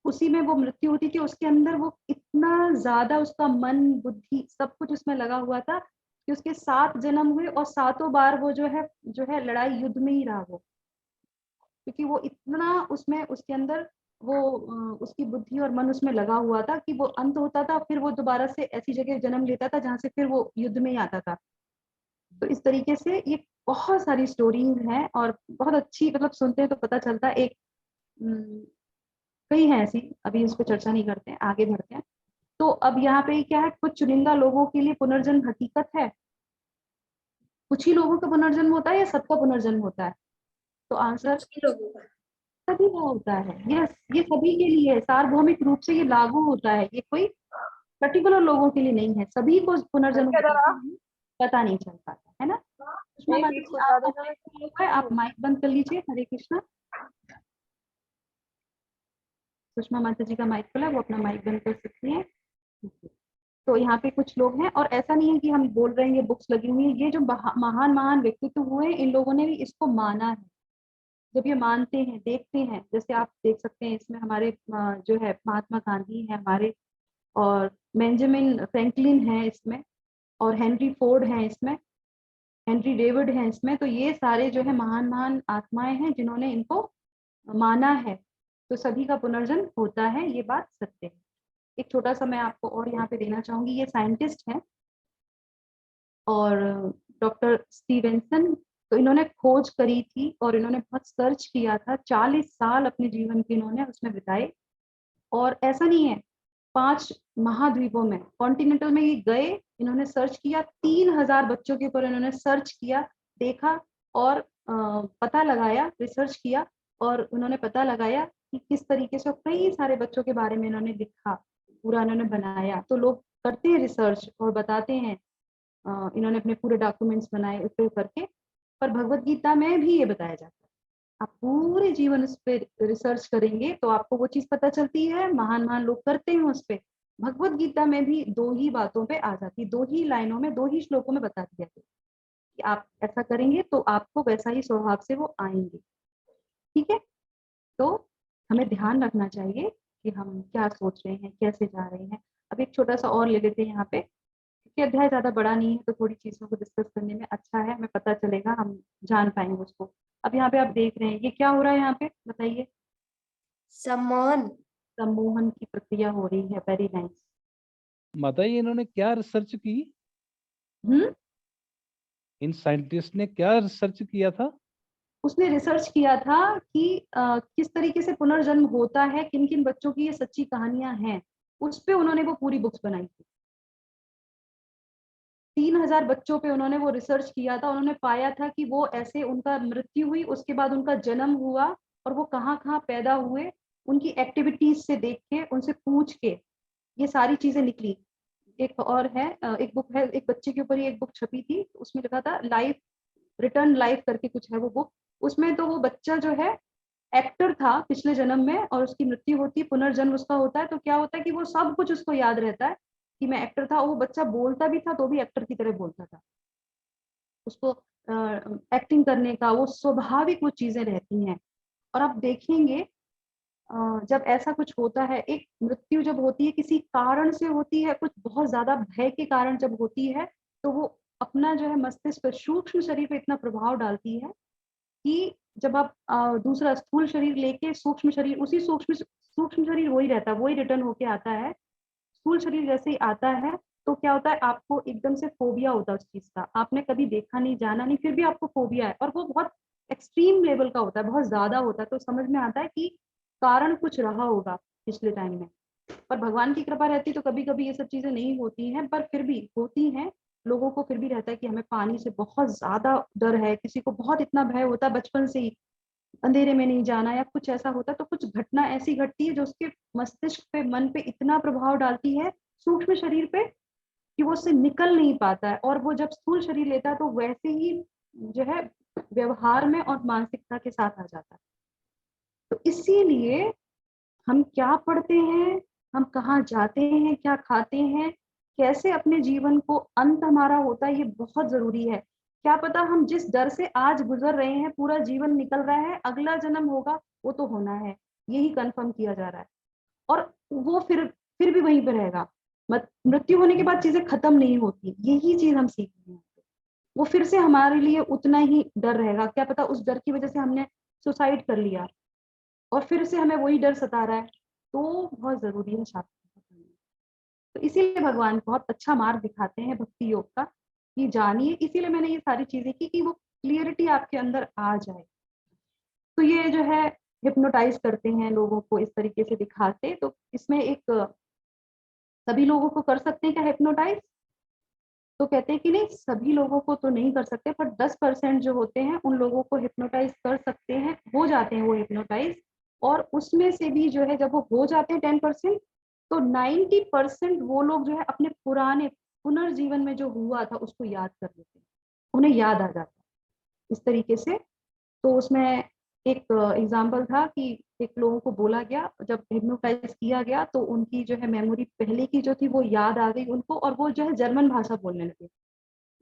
उसी में वो मृत्यु होती थी। उसके अंदर वो इतना ज्यादा, उसका मन बुद्धि सब कुछ उसमें लगा हुआ था कि उसके 7 जन्म हुए, और 7 बार वो जो है लड़ाई युद्ध में ही रहा वो, क्योंकि वो इतना उसमें उसके अंदर वो उसकी बुद्धि और मन उसमें लगा हुआ था कि वो अंत होता था, फिर वो दोबारा से ऐसी जगह जन्म लेता था जहां से फिर वो युद्ध में ही आता था। तो इस तरीके से ये बहुत सारी स्टोरीज हैं, और बहुत अच्छी, मतलब सुनते हैं तो पता चलता है। एक कई हैं ऐसी, अभी इस पर चर्चा नहीं करते हैं, आगे बढ़ते हैं। तो अब यहाँ पे क्या है, कुछ चुनिंदा लोगों के लिए पुनर्जन्म हकीकत है, कुछ ही लोगों का पुनर्जन्म होता है, या सबका पुनर्जन्म होता है? तो आंसर सभी का होता है। यस, ये सभी के लिए है, सार्वभौमिक रूप से ये लागू होता है। ये कोई पर्टिकुलर लोगों के लिए नहीं है, सभी को पुनर्जन्म होता है, पता नहीं चल पाता है ना। सुषमा माता जी, आपका माइक खुला हुआ है, आप माइक बंद कर लीजिए। हरे कृष्णा। सुषमा माता जी का माइक खुला है, वो अपना माइक बंद कर सकती हैं। तो यहाँ पे कुछ लोग हैं, और ऐसा नहीं है कि हम बोल रहे हैं ये बुक्स लगी हुई है, ये जो महान महान व्यक्तित्व हुए, इन लोगों ने भी इसको माना है। जब ये मानते हैं, देखते हैं, जैसे आप देख सकते हैं इसमें हमारे जो है महात्मा गांधी है हमारे, और बेंजामिन फ्रैंकलिन है इसमें, और हेनरी फोर्ड है इसमें, हेनरी डेविड है इसमें। तो ये सारे जो है महान महान आत्माएं हैं जिन्होंने इनको माना है। तो सभी का पुनर्जन्म होता है, ये बात सत्य है। एक छोटा सा मैं आपको और यहाँ पे देना चाहूंगी, ये साइंटिस्ट हैं, और डॉक्टर स्टीवेंसन। तो इन्होंने खोज करी थी, और इन्होंने बहुत सर्च किया था, 40 साल अपने जीवन के इन्होंने उसमें बिताए। और ऐसा नहीं है, 5 महाद्वीपों में, कॉन्टिनेंटल में ये गए, इन्होंने सर्च किया, 3000 बच्चों के ऊपर इन्होंने सर्च किया, देखा, और पता लगाया, रिसर्च किया, और उन्होंने पता लगाया कि किस तरीके से, कई सारे बच्चों के बारे में इन्होंने लिखा, पूरा इन्होंने बनाया। तो लोग करते हैं रिसर्च और बताते हैं, इन्होंने अपने पूरे डॉक्यूमेंट्स बनाए उस पर करके। पर भगवत गीता में भी ये बताया जाता है, आप पूरे जीवन उस पर रिसर्च करेंगे तो आपको वो चीज पता चलती है, महान महान लोग करते हैं उस पर। भगवत गीता में भी 2 ही बातों पे आ जाती है, 2 ही लाइनों में, 2 ही श्लोकों में बता दिया गया कि आप ऐसा करेंगे तो आपको वैसा ही स्वभाव से वो आएंगे। ठीक है, तो हमें ध्यान रखना चाहिए कि हम क्या सोच रहे हैं, कैसे जा रहे हैं। अब एक छोटा सा और ले लेते हैं यहाँ पे, क्योंकि अध्याय ज्यादा बड़ा नहीं है, तो थोड़ी चीजों को डिस्कस करने में अच्छा है, हमें पता चलेगा, हम जान पाएंगे उसको। अब यहाँ पे आप देख रहे हैं ये क्या हो रहा है, यहाँ पे बताइए। सम्मोहन। सम्मोहन की प्रक्रिया हो रही है। Very nice. माता जी, इन्होंने क्या रिसर्च की? इन साइंटिस्ट ने क्या रिसर्च किया था? उसने रिसर्च किया था कि किस तरीके से पुनर्जन्म होता है, किन किन बच्चों की ये सच्ची कहानियां हैं, उस पे उन्होंने वो पूरी बुक्स बनाई थी। 3000 बच्चों पे उन्होंने वो रिसर्च किया था। उन्होंने पाया था कि वो ऐसे, उनका मृत्यु हुई, उसके बाद उनका जन्म हुआ, और वो कहाँ कहाँ पैदा हुए, उनकी एक्टिविटीज से देख के, उनसे पूछ के ये सारी चीजें निकली। एक और है, एक बुक है, एक बच्चे के ऊपर ही एक बुक छपी थी, उसमें लिखा था लाइफ, रिटर्न लाइफ करके कुछ है वो बुक। उसमें तो वो बच्चा जो है एक्टर था पिछले जन्म में, और उसकी मृत्यु होती है, पुनर्जन्म उसका होता है। तो क्या होता है कि वो सब कुछ उसको याद रहता है कि मैं एक्टर था, और वो बच्चा बोलता भी था तो भी एक्टर की तरह बोलता था। उसको एक्टिंग करने का वो स्वाभाविक वो चीजें रहती हैं। और आप देखेंगे जब ऐसा कुछ होता है, एक मृत्यु जब होती है किसी कारण से होती है, कुछ बहुत ज्यादा भय के कारण जब होती है, तो वो अपना जो है मस्तिष्क पर, सूक्ष्म शरीर पे इतना प्रभाव डालती है कि जब आप दूसरा स्थूल शरीर लेके सूक्ष्म शरीर, उसी सूक्ष्म सूक्ष्म शरीर वही रहता है, वही रिटर्न होके आता है। स्थूल शरीर जैसे ही आता है तो क्या होता है, आपको एकदम से फोबिया होता है उस चीज का, आपने कभी देखा नहीं जाना नहीं, फिर भी आपको फोबिया है, और वो बहुत एक्सट्रीम लेवल का होता है, बहुत ज्यादा होता है, तो समझ में आता है कि कारण कुछ रहा होगा पिछले टाइम में। पर भगवान की कृपा रहती तो कभी कभी ये सब चीजें नहीं होती हैं, पर फिर भी होती हैं। लोगों को फिर भी रहता है कि हमें पानी से बहुत ज्यादा डर है, किसी को बहुत इतना भय होता है बचपन से ही, अंधेरे में नहीं जाना या कुछ ऐसा होता है, तो कुछ घटना ऐसी घटती है जो उसके मस्तिष्क पे, मन पे इतना प्रभाव डालती है, सूक्ष्म शरीर पे, कि वो उससे निकल नहीं पाता है, और वो जब स्थूल शरीर लेता है तो वैसे ही जो है व्यवहार में और मानसिकता के साथ आ जाता है। तो इसीलिए हम क्या पढ़ते हैं, हम कहाँ जाते हैं, क्या खाते हैं, कैसे अपने जीवन को अंत हमारा होता है, ये बहुत जरूरी है। क्या पता हम जिस डर से आज गुजर रहे हैं, पूरा जीवन निकल रहा है, अगला जन्म होगा वो तो होना है, यही कंफर्म किया जा रहा है, और वो फिर भी वहीं पे रहेगा। मृत्यु होने के बाद चीजें खत्म नहीं होती, यही चीज हम सीख रहे हैं। वो फिर से हमारे लिए उतना ही डर रहेगा, क्या पता उस डर की वजह से हमने सुसाइड कर लिया और फिर से हमें वही डर सता रहा है। तो बहुत जरूरी है शास्त्र, तो इसीलिए भगवान बहुत अच्छा मार्ग दिखाते हैं भक्ति योग का, कि जानिए। इसीलिए मैंने ये सारी चीजें की कि वो क्लियरिटी आपके अंदर आ जाए। तो ये जो है हिप्नोटाइज करते हैं लोगों को, इस तरीके से दिखाते, तो इसमें एक सभी लोगों को कर सकते हैं क्या हिप्नोटाइज? तो कहते हैं कि नहीं, सभी लोगों को तो नहीं कर सकते, पर 10% जो होते हैं उन लोगों को हिप्नोटाइज कर सकते हैं, हो जाते हैं वो हिप्नोटाइज। और उसमें से भी जो है जब वो हो जाते हैं 10%, तो 90% वो लोग जो है अपने पुराने पुनर्जीवन में जो हुआ था उसको याद कर लेते हैं, उन्हें याद आ जाता है इस तरीके से। तो उसमें एक एग्जाम्पल था कि एक लोगों को बोला गया, जब हिप्नोटाइज किया गया तो उनकी जो है मेमोरी पहले की जो थी वो याद आ गई उनको, और वो जो है जर्मन भाषा बोलने लगे।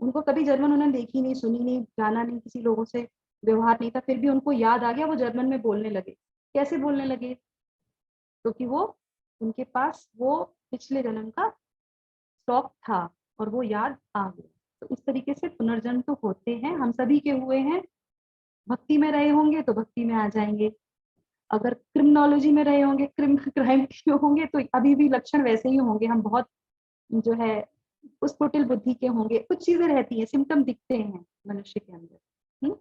उनको कभी जर्मन उन्होंने देखी नहीं, सुनी नहीं, जाना नहीं, किसी लोगों से व्यवहार नहीं था, फिर भी उनको याद आ गया, वो जर्मन में बोलने लगे। कैसे बोलने लगे? क्योंकि वो उनके पास वो पिछले जन्म का स्टॉक था और वो याद आ गया। तो इस तरीके से पुनर्जन्म तो होते हैं, हम सभी के हुए हैं। भक्ति में रहे होंगे तो भक्ति में आ जाएंगे, अगर क्रिमिनोलॉजी में रहे होंगे, क्राइम के होंगे, तो अभी भी लक्षण वैसे ही होंगे, हम बहुत जो है उस कुटिल बुद्धि के होंगे, कुछ चीजें रहती हैं, सिम्टम दिखते हैं मनुष्य के अंदर।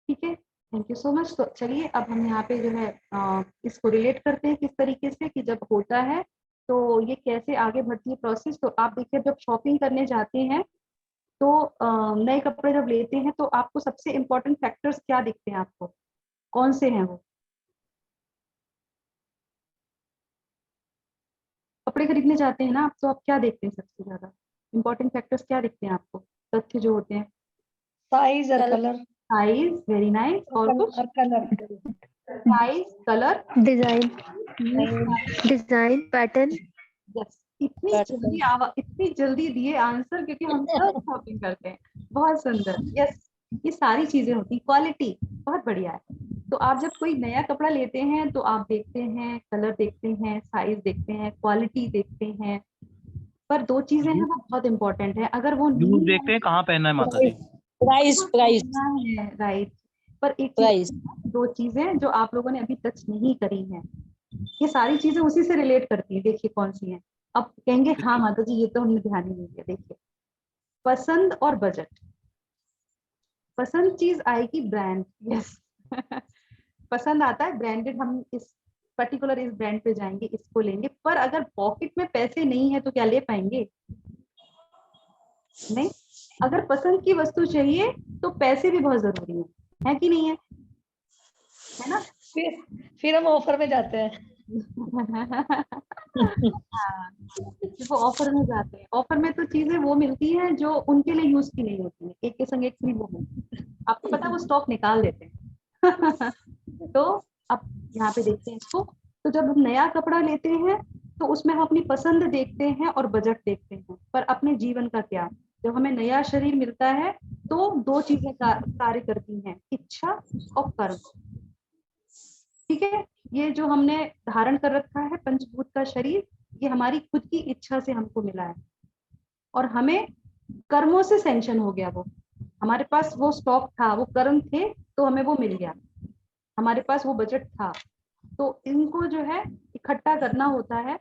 ठीक है, थैंक यू सो मच। तो चलिए अब हम यहाँ पे जो है इसको रिलेट करते हैं किस तरीके से, कि जब होता है तो ये कैसे आगे बढ़ती है प्रोसेस। तो आप देखिए, जब शॉपिंग करने जाते हैं तो नए कपड़े जब लेते हैं तो आपको सबसे इम्पोर्टेंट फैक्टर्स क्या दिखते हैं आपको, कौन से हैं वो? कपड़े खरीदने जाते हैं ना आप, तो आप क्या देखते हैं सबसे ज्यादा इम्पोर्टेंट फैक्टर्स, क्या दिखते हैं आपको, तथ्य जो होते हैं? साइज और colour. Colour. Size, very nice, और कुछ? और colour. Size, colour, design. Design pattern. Yes. इतनी जल्दी दिए आंसर, क्योंकि हम सब शॉपिंग करते हैं। बहुत सुंदर, यस। ये सारी चीजें होती, क्वालिटी बहुत बढ़िया है। तो आप जब कोई नया कपड़ा लेते हैं तो आप देखते हैं, कलर देखते हैं, साइज देखते हैं, क्वालिटी देखते हैं, पर दो चीजें हैं वो बहुत इंपॉर्टेंट है, अगर वो यूज नहीं देखते हैं कहाँ पहनना है माता जी। प्राइस प्राइस है, राइट। पर एक प्राइस चीज, दो चीजें जो आप लोगों ने अभी टच नहीं करी हैं, ये सारी चीजें उसी से रिलेट करती है। देखिए कौन सी हैं, अब कहेंगे हाँ माता जी ये तो हमने ध्यान ही नहीं दिया। देखिए, पसंद और बजट। पसंद चीज आएगी ब्रांड, यस। पसंद आता है ब्रांडेड, हम इस पर्टिकुलर इस ब्रांड पे जाएंगे, इसको लेंगे, पर अगर पॉकेट में पैसे नहीं है तो क्या ले पाएंगे? नहीं। अगर पसंद की वस्तु चाहिए तो पैसे भी बहुत जरूरी है कि नहीं है ना? फिर हम ऑफर में जाते हैं। हाँ, वो ऑफर में जाते हैं। ऑफर में तो चीजें वो मिलती हैं जो उनके लिए यूज की नहीं होती है, एक के संग एक फ्री वो है, आपको पता है वो स्टॉक निकाल देते हैं। तो अब यहाँ पे देखते हैं इसको। तो जब हम नया कपड़ा लेते हैं तो उसमें हम अपनी पसंद देखते हैं और बजट देखते हैं, पर अपने जीवन का क्या? जब हमें नया शरीर मिलता है तो दो चीजें कार्य करती हैं, इच्छा और कर्म। ठीक है, ये जो हमने धारण कर रखा है पंचभूत का शरीर, ये हमारी खुद की इच्छा से हमको मिला है, और हमें कर्मों से सैंक्शन हो गया। वो हमारे पास वो स्टॉक था, वो कर्म थे तो हमें वो मिल गया, हमारे पास वो बजट था। तो इनको जो है इकट्ठा करना होता है,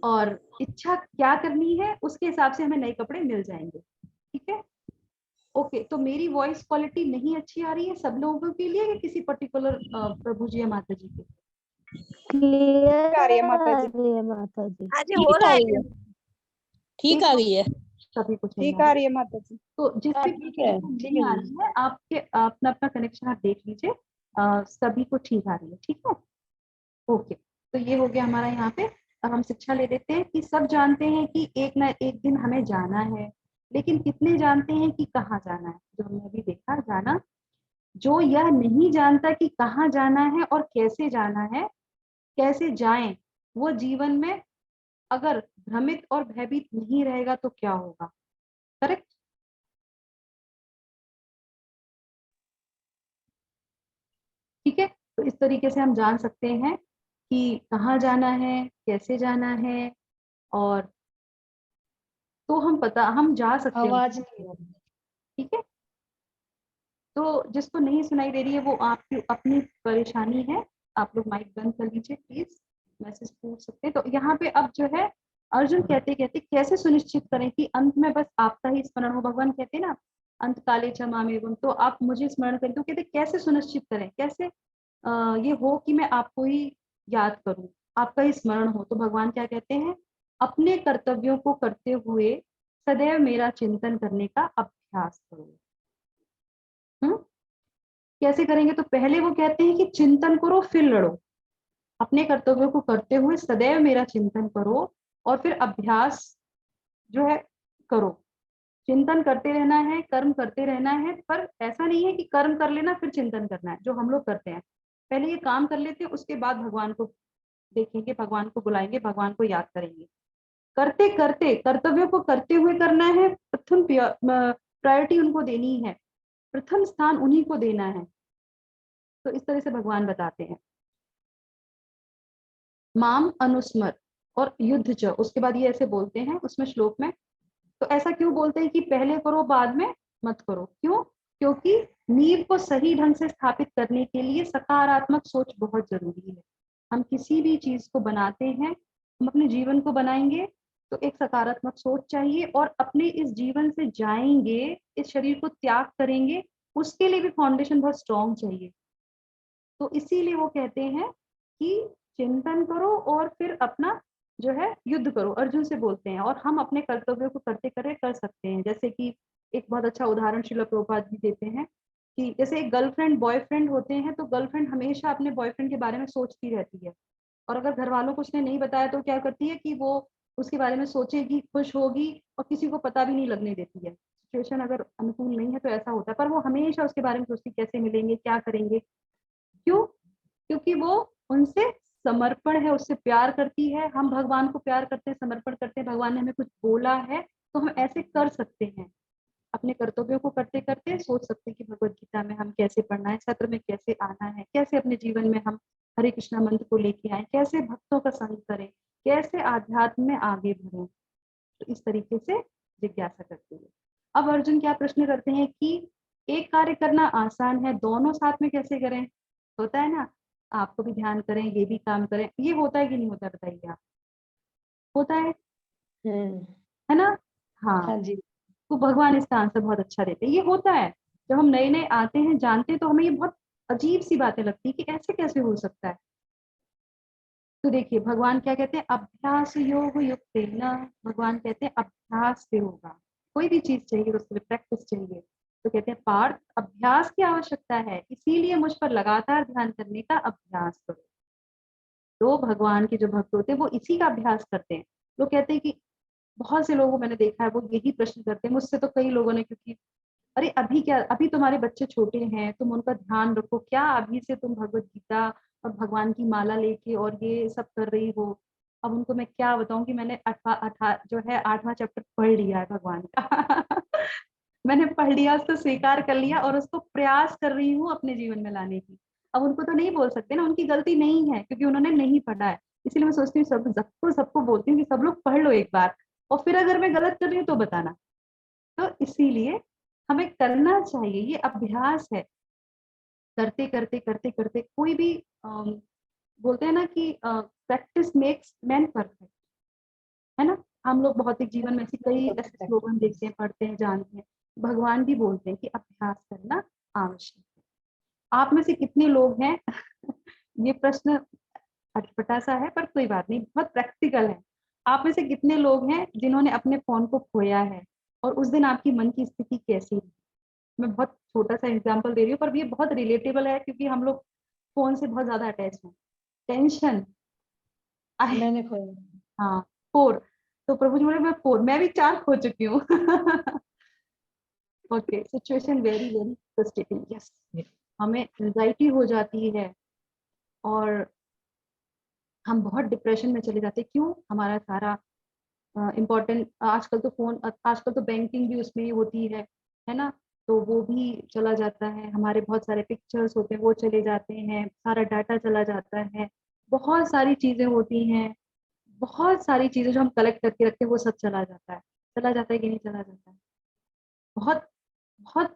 और इच्छा क्या करनी है उसके हिसाब से हमें नए कपड़े मिल जाएंगे। ठीक है, ओके। तो मेरी वॉइस क्वालिटी नहीं अच्छी आ रही है सब लोगों के लिए या किसी पर्टिकुलर प्रभु जी या माता जी के? क्लियर आ रही है माता जी। माता जी। आज हो रहा है। ठीक आ गई है। सभी कुछ नहीं ठीक आ आ रहा। रही है माता जी। तो जिससे ठीक है, ठीक नहीं है आ जी। रही है आपके अपना अपना कनेक्शन आप देख लीजिए, सभी को ठीक आ रही है। ठीक है, ओके। तो ये हो गया हमारा यहाँ पे। अब हम शिक्षा ले लेते हैं कि सब जानते हैं कि एक ना एक दिन हमें जाना है, लेकिन कितने जानते हैं कि कहाँ जाना है? जो हमने अभी देखा, जाना। जो यह नहीं जानता कि कहाँ जाना है और कैसे जाना है, कैसे जाएं, वो जीवन में अगर भ्रमित और भयभीत नहीं रहेगा तो क्या होगा? करेक्ट। ठीक है, तो इस तरीके से हम जान सकते हैं कि कहाँ जाना है, कैसे जाना है, और तो हम जा सकते हैं। आवाज नहीं आ रही। ठीक है, तो जिसको नहीं सुनाई दे रही है वो आपकी अपनी परेशानी है। आप लोग माइक बंद कर लीजिए प्लीज, मैसेज पूछ सकते हैं। तो यहाँ पे अब जो है अर्जुन कहते कहते कैसे सुनिश्चित करें कि अंत में बस आपका ही स्मरण हो। भगवान कहते हैं ना अंत काले च मामेवम, तो आप मुझे स्मरण करें। तो कहते कैसे सुनिश्चित करें, कैसे ये हो कि मैं आपको ही याद करूं, आपका ही स्मरण हो। तो भगवान क्या कहते हैं, अपने कर्तव्यों को करते हुए सदैव मेरा चिंतन करने का अभ्यास करो। कैसे करेंगे? तो पहले वो कहते हैं कि चिंतन करो फिर लड़ो। अपने कर्तव्यों को करते हुए सदैव मेरा चिंतन करो और फिर अभ्यास जो है करो। चिंतन करते रहना है, कर्म करते रहना है, पर ऐसा नहीं है कि कर्म कर लेना फिर चिंतन करना है जो हम लोग करते हैं। पहले ये काम कर लेते हैं, उसके बाद भगवान को देखेंगे, भगवान को बुलाएंगे, भगवान को याद करेंगे। करते करते कर्तव्यों को करते हुए करना है, प्रथम प्रायोरिटी उनको देनी है, प्रथम स्थान उन्हीं को देना है। तो इस तरह से भगवान बताते हैं। माम अनुस्मर और युद्ध च, उसके बाद ये ऐसे बोलते हैं उसमें श्लोक में। तो ऐसा क्यों बोलते हैं कि पहले करो बाद में मत करो? क्यों? क्योंकि नींव को सही ढंग से स्थापित करने के लिए सकारात्मक सोच बहुत जरूरी है। हम किसी भी चीज को बनाते हैं, हम अपने जीवन को बनाएंगे तो एक सकारात्मक सोच चाहिए, और अपने इस जीवन से जाएंगे, इस शरीर को त्याग करेंगे, उसके लिए भी फाउंडेशन बहुत स्ट्रांग चाहिए। तो इसीलिए वो कहते हैं कि चिंतन करो और फिर अपना जो है युद्ध करो, अर्जुन से बोलते हैं। और हम अपने कर्तव्यों को करते करे कर सकते हैं। जैसे कि एक बहुत अच्छा उदाहरण श्रील प्रभुपाद जी देते हैं कि जैसे एक गर्लफ्रेंड बॉयफ्रेंड होते हैं, तो गर्लफ्रेंड हमेशा अपने बॉयफ्रेंड के बारे में सोचती रहती है, और अगर घर वालों को उसने नहीं बताया तो क्या करती है कि वो उसके बारे में सोचेगी, खुश होगी, और किसी को पता भी नहीं लगने देती है। सिचुएशन अगर अनुकूल नहीं है तो ऐसा होता है, पर वो हमेशा उसके बारे में सोचती कैसे मिलेंगे, क्या करेंगे। क्यों? क्योंकि वो उनसे समर्पण है, उससे प्यार करती है। हम भगवान को प्यार करते हैं, समर्पण करते हैं, भगवान ने हमें कुछ बोला है तो हम ऐसे कर सकते हैं। अपने कर्तव्यों को करते करते सोच सकते हैं कि भगवत गीता में हम कैसे पढ़ना है, सत्र में कैसे आना है, कैसे अपने जीवन में हम हरे कृष्णा मंत्र को लेके आए, कैसे भक्तों का संग करें, कैसे आध्यात्म में आगे बढ़े। तो इस तरीके से जिज्ञासा करते हैं। अब अर्जुन क्या प्रश्न करते हैं कि एक कार्य करना आसान है, दोनों साथ में कैसे करें? होता है ना, आपको भी ध्यान करें, ये भी काम करें, ये होता है कि नहीं होता बताइए आप? होता है ना? हाँ। हाँ जी। तो भगवान इसका आंसर बहुत अच्छा देते हैं, ये होता है। जब हम नए नए आते हैं, जानते हैं, तो हमें ये बहुत अजीब सी बातें लगती है कि ऐसे कैसे हो सकता है। तो देखिए भगवान क्या कहते हैं, अभ्यास योग युक्त न, भगवान कहते हैं अभ्यास से होगा। कोई भी चीज चाहिए तो उसके लिए प्रैक्टिस चाहिए। तो कहते हैं पार्थ, अभ्यास की आवश्यकता है, इसीलिए मुझ पर लगातार ध्यान करने का अभ्यास करो। तो भगवान के जो भक्त होते हैं वो इसी का अभ्यास करते हैं। लोग कहते हैं कि बहुत से लोगों को मैंने देखा है वो यही प्रश्न करते हैं मुझसे, तो कई लोगों ने, क्योंकि अरे अभी क्या, अभी तुम्हारे बच्चे छोटे हैं, तुम उनका ध्यान रखो, क्या अभी से तुम भगवत गीता और भगवान की माला लेके और ये सब कर रही हो। अब उनको मैं क्या बताऊं कि मैंने जो है 8वां चैप्टर पढ़ लिया है भगवान का मैंने पढ़ लिया, उसको स्वीकार कर लिया और उसको प्रयास कर रही हूँ अपने जीवन में लाने की। अब उनको तो नहीं बोल सकते ना, उनकी गलती नहीं है क्योंकि उन्होंने नहीं पढ़ा है। इसलिए मैं सोचती हूँ सबको सबको बोलती हूँ कि सब लोग पढ़ लो एक बार, और फिर अगर मैं गलत कर रही हूँ तो बताना। तो इसीलिए हमें करना चाहिए, ये अभ्यास है। करते करते करते करते कोई भी बोलते हैं ना कि प्रैक्टिस मेक्स मैन परफेक्ट। है ना। हम लोग भौतिक जीवन में ऐसे कई ऐसे स्लोगन देखते हैं, पढ़ते हैं, जानते हैं। भगवान भी बोलते हैं कि अभ्यास करना आवश्यक है। आप में से कितने लोग हैं ये प्रश्न अटपटा सा है पर कोई बात नहीं, बहुत प्रैक्टिकल है। आप में से कितने लोग हैं जिन्होंने अपने फोन को खोया है और उस दिन आपकी मन की स्थिति कैसी है? मैं बहुत छोटा सा एग्जांपल दे रही हूँ पर ये बहुत रिलेटेबल है क्योंकि हम लोग फोन से बहुत ज्यादा अटैच हैं। टेंशन, मैंने खोया। हाँ 4, तो प्रभु जी बोले मैं 4, मैं भी 4 खो चुकी हूँ okay, situation very very frustrating. Yes, हमें एंजाइटी हो जाती है और हम बहुत डिप्रेशन में चले जाते हैं। क्यों? हमारा सारा इम्पोर्टेंट आजकल तो फोन, आजकल तो बैंकिंग भी उसमें ही होती है ना, तो वो भी चला जाता है। हमारे बहुत सारे पिक्चर्स होते हैं वो चले जाते हैं, सारा डाटा चला जाता है, बहुत सारी चीजें होती हैं, बहुत सारी चीजें जो हम कलेक्ट करके रखते हैं वो सब चला जाता है। चला जाता है कि नहीं चला जाता है? बहुत बहुत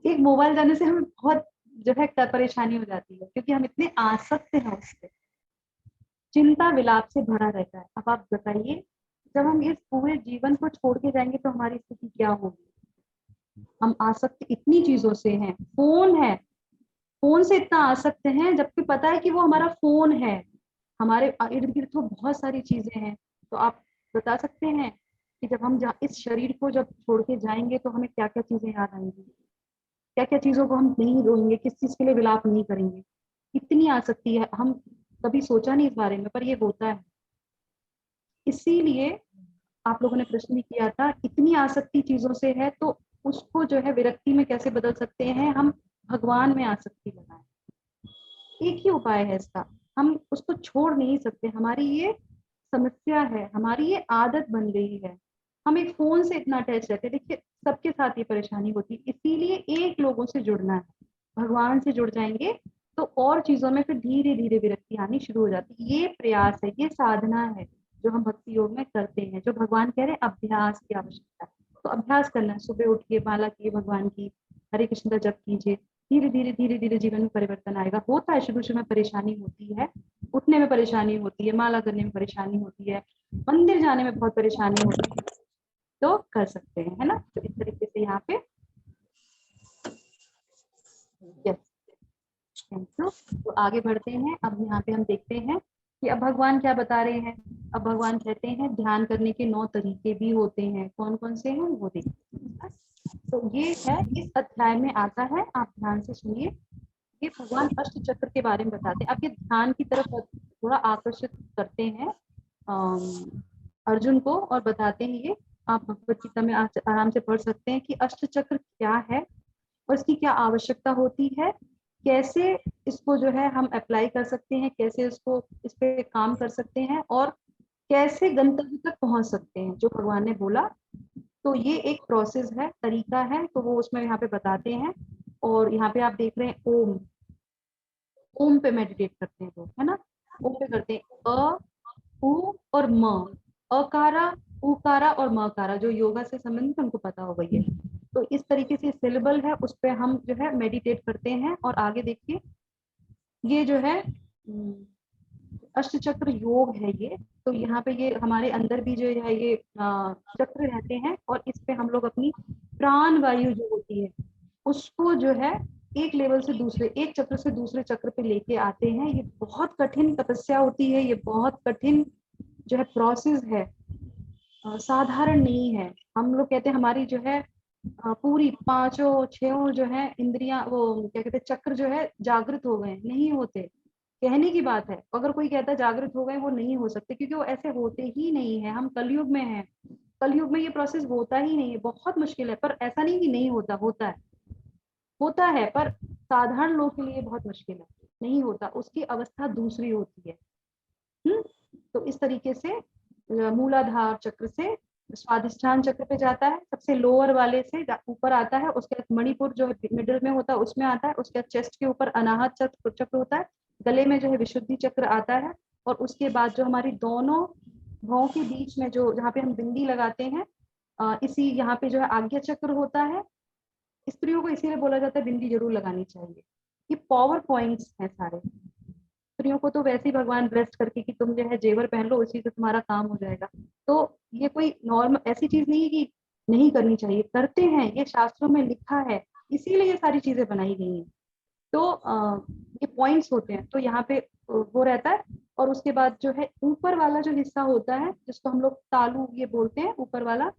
एक मोबाइल जाने से हमें बहुत जो है परेशानी हो जाती है क्योंकि हम इतने आसक्त हैं उससे, चिंता विलाप से भरा रहता है। अब आप बताइए, जब हम इस पूरे जीवन को छोड़ के जाएंगे तो हमारी स्थिति क्या होगी? हम आसक्त इतनी चीजों से हैं, फोन है, फोन से इतना आसक्त हैं जबकि पता है कि वो हमारा फोन है। हमारे इर्द गिर्द तो बहुत सारी चीजें हैं। तो आप बता सकते हैं कि जब हम इस शरीर को जब छोड़ के जाएंगे तो हमें क्या क्या चीजें याद आएंगी, क्या क्या चीजों को हम नहीं रोएंगे, किस चीज के लिए विलाप नहीं करेंगे? इतनी आसक्ति है, हम कभी सोचा नहीं इस बारे में पर ये होता है। इसीलिए आप लोगों ने प्रश्न भी किया था, इतनी आसक्ति चीजों से है तो उसको जो है विरक्ति में कैसे बदल सकते हैं? हम भगवान में आसक्ति लगाएं। एक ही उपाय है इसका, हम उसको छोड़ नहीं सकते। हमारी ये समस्या है, हमारी ये आदत बन गई है, हम एक फोन से इतना अटैच रहते हैं। देखिए सबके साथ ये परेशानी होती है, इसीलिए एक लोगों से जुड़ना है। भगवान से जुड़ जाएंगे तो और चीजों में फिर धीरे धीरे विरक्ति आनी शुरू हो जाती है। ये प्रयास है, ये साधना है जो हम भक्ति योग में करते हैं, जो भगवान कह रहे हैं अभ्यास की आवश्यकता है। तो अभ्यास करना है, सुबह उठिए, माला कीजिए भगवान की, हरे कृष्ण का जप कीजिए, धीरे धीरे जीवन में परिवर्तन आएगा। होता है शुरू शुरू में परेशानी होती है, उठने में परेशानी होती है, माला करने में परेशानी होती है, मंदिर जाने में बहुत परेशानी होती है, तो कर सकते हैं, है ना। तो इस तरीके से यहाँ पे यस, थैंक यू। तो आगे बढ़ते हैं। अब यहाँ पे हम देखते हैं कि अब भगवान क्या बता रहे हैं। अब भगवान कहते हैं ध्यान करने के 9 तरीके भी होते हैं। कौन कौन से हैं वो देखते हैं। तो ये है, इस अध्याय में आता है, आप ध्यान से सुनिए। ये भगवान अष्ट चक्र के बारे में बताते हैं। अब ये ध्यान की तरफ थोड़ा आकर्षित करते हैं अर्जुन को और बताते हैं ये, आप भगवत गीता में आराम से पढ़ सकते हैं कि अष्ट चक्र क्या है और इसकी क्या आवश्यकता होती है, कैसे इसको जो है हम अप्लाई कर सकते हैं, कैसे इसको इस पे काम कर सकते हैं और कैसे गंतव्य तक पहुंच सकते हैं जो भगवान ने बोला। तो ये एक प्रोसेस है, तरीका है, तो वो उसमें यहाँ पे बताते हैं। और यहाँ पे आप देख रहे हैं ओम, ओम पे मेडिटेट करते हैं लोग, है ना। ओम पे करते हैं अ, उ और म, अकारा, उकारा और मकारा, जो योगा से संबंधित उनको पता होगा ये। तो इस तरीके से सिलेबल है, उस पे हम जो है मेडिटेट करते हैं। और आगे देखिए, ये जो है अष्टचक्र योग है ये। तो यहाँ पे ये हमारे अंदर भी जो है ये चक्र रहते हैं और इस पे हम लोग अपनी प्राण वायु जो होती है उसको जो है एक लेवल से दूसरे, एक चक्र से दूसरे चक्र पे लेके आते हैं। ये बहुत कठिन तपस्या होती है, ये बहुत कठिन जो है प्रोसेस है, साधारण नहीं है। हम लोग कहते हैं हमारी जो है पूरी पांचों छहों जो है इंद्रियां, वो क्या कहते हैं चक्र जो है जागृत हो गए, नहीं होते। कहने की बात है, अगर कोई कहता है जागृत हो गए, वो नहीं हो सकते क्योंकि वो ऐसे होते ही नहीं है। हम कलयुग में हैं, कलयुग में ये प्रोसेस होता ही नहीं है, बहुत मुश्किल है। पर ऐसा नहीं कि नहीं होता, होता है पर साधारण लोग के लिए बहुत मुश्किल है, नहीं होता, उसकी अवस्था दूसरी होती है। तो इस तरीके से मूलाधार चक्र से स्वादिष्ठान चक्र पे जाता है, सबसे लोअर वाले से ऊपर आता है, उसके बाद मणिपुर जो मिडिल में होता है उसमें आता है, उसके बाद चेस्ट के ऊपर अनाहत चक्र होता है, गले में जो है विशुद्धि चक्र आता है, और उसके बाद जो हमारी दोनों भौं के बीच में जो जहाँ पे हम बिंदी लगाते हैं, इसी यहाँ पे जो है आज्ञा चक्र होता है। स्त्रियों को इसीलिए बोला जाता है बिंदी जरूर लगानी चाहिए। ये पावर पॉइंट्स हैं सारे, स्त्रियों को तो वैसे ही भगवान ब्लेस्ड करके कि तुम जो है जेवर पहन लो, उसी से तुम्हारा काम हो जाएगा। तो ये कोई नॉर्मल ऐसी चीज नहीं है कि नहीं करनी चाहिए, करते हैं, ये शास्त्रों में लिखा है, इसीलिए ये सारी चीजें बनाई गई हैं। तो ये पॉइंट्स होते हैं, तो यहाँ पे वो रहता है। और उसके बाद जो है ऊपर वाला जो हिस्सा होता है, जिसको हम लोग तालु ये बोलते हैं, ऊपर वाला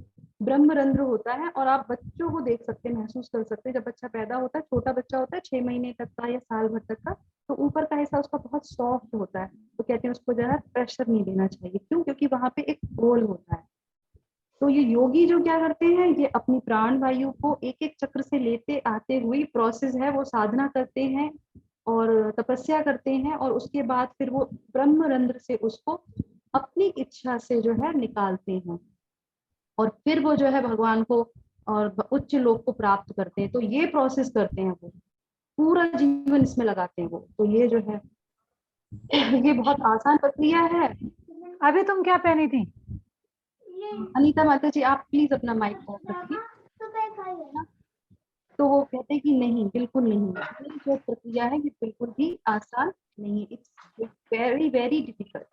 ब्रह्मरंध्र होता है। और आप बच्चों को देख सकते हैं, महसूस कर सकते हैं, जब बच्चा पैदा होता है, छोटा बच्चा होता है 6 महीने तक का या साल भर तक का, तो ऊपर का हिस्सा उसका बहुत सॉफ्ट होता है। तो कहते हैं उसको जरा प्रेशर नहीं देना चाहिए। क्यों? क्योंकि वहां पे एक होल होता है। तो ये योगी जो क्या करते हैं, ये अपनी प्राण वायु को एक एक चक्र से लेते आते हुए प्रोसेस है, वो साधना करते हैं और तपस्या करते हैं, और उसके बाद फिर वो ब्रह्मरंध्र से उसको अपनी इच्छा से जो है निकालते हैं, और फिर वो जो है भगवान को और उच्च लोक को प्राप्त करते हैं। तो ये प्रोसेस करते हैं, वो पूरा जीवन इसमें लगाते हैं वो। तो ये जो है ये बहुत आसान प्रक्रिया है। अभी तुम क्या पहनी थी? अनीता माता जी, आप प्लीज अपना माइक ऑफ रखिए। तो वो कहते हैं कि नहीं, बिल्कुल नहीं, ये जो प्रक्रिया है ये बिल्कुल भी आसान नहीं है, इट्स वेरी वेरी डिफिकल्ट।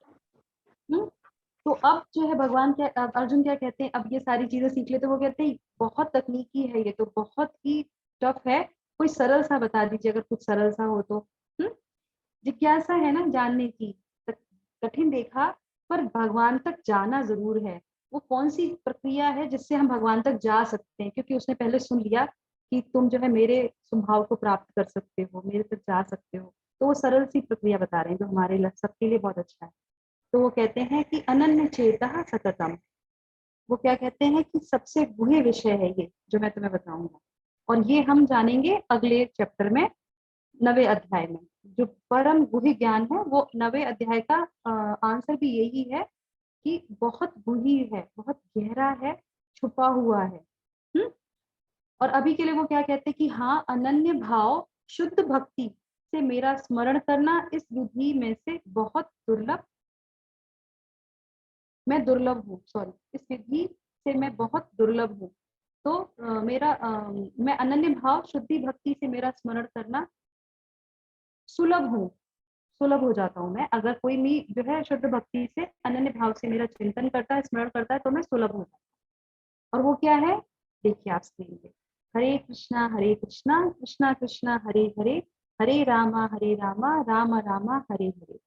तो अब जो है भगवान क्या, अर्जुन क्या कहते हैं, अब ये सारी चीजें सीख लेते, वो कहते हैं बहुत तकनीकी है ये, तो बहुत ही टफ है, कोई सरल सा बता दीजिए, अगर कुछ सरल सा हो तो। जिज्ञासा है ना जानने की, कठिन देखा पर भगवान तक जाना जरूर है। वो कौन सी प्रक्रिया है जिससे हम भगवान तक जा सकते हैं? क्योंकि उसने पहले सुन लिया कि तुम जो है मेरे स्वभाव को प्राप्त कर सकते हो, मेरे तक जा सकते हो। तो वो सरल सी प्रक्रिया बता रहे हैं जो हमारे सबके लिए बहुत अच्छा है। तो वो कहते हैं कि अनन्य चेतः सततम। वो क्या कहते हैं कि सबसे गुह्य विषय है ये जो मैं तुम्हें बताऊंगा, और ये हम जानेंगे अगले चैप्टर में, 9वें अध्याय में। जो परम गुह्य ज्ञान है वो 9वें अध्याय का आंसर भी यही है कि बहुत गुह्य है, बहुत गहरा है, छुपा हुआ है। और अभी के लिए वो क्या कहते हैं कि हाँ, अनन्य भाव शुद्ध भक्ति से मेरा स्मरण करना इस विधि में से बहुत दुर्लभ, मैं दुर्लभ हूँ, सॉरी, इस विधि से मैं बहुत दुर्लभ हूँ। तो मैं अनन्य भाव शुद्धि भक्ति से मेरा स्मरण करना सुलभ हूँ, सुलभ हो जाता हूँ मैं। अगर कोई भी जो है शुद्ध भक्ति से अनन्य भाव से मेरा चिंतन करता है, स्मरण करता है, तो मैं सुलभ हो जाता हूँ। और वो क्या है, देखिए आप स्क्रीन पे, हरे कृष्णा कृष्णा कृष्णा हरे हरे, हरे रामा राम रामा हरे हरे।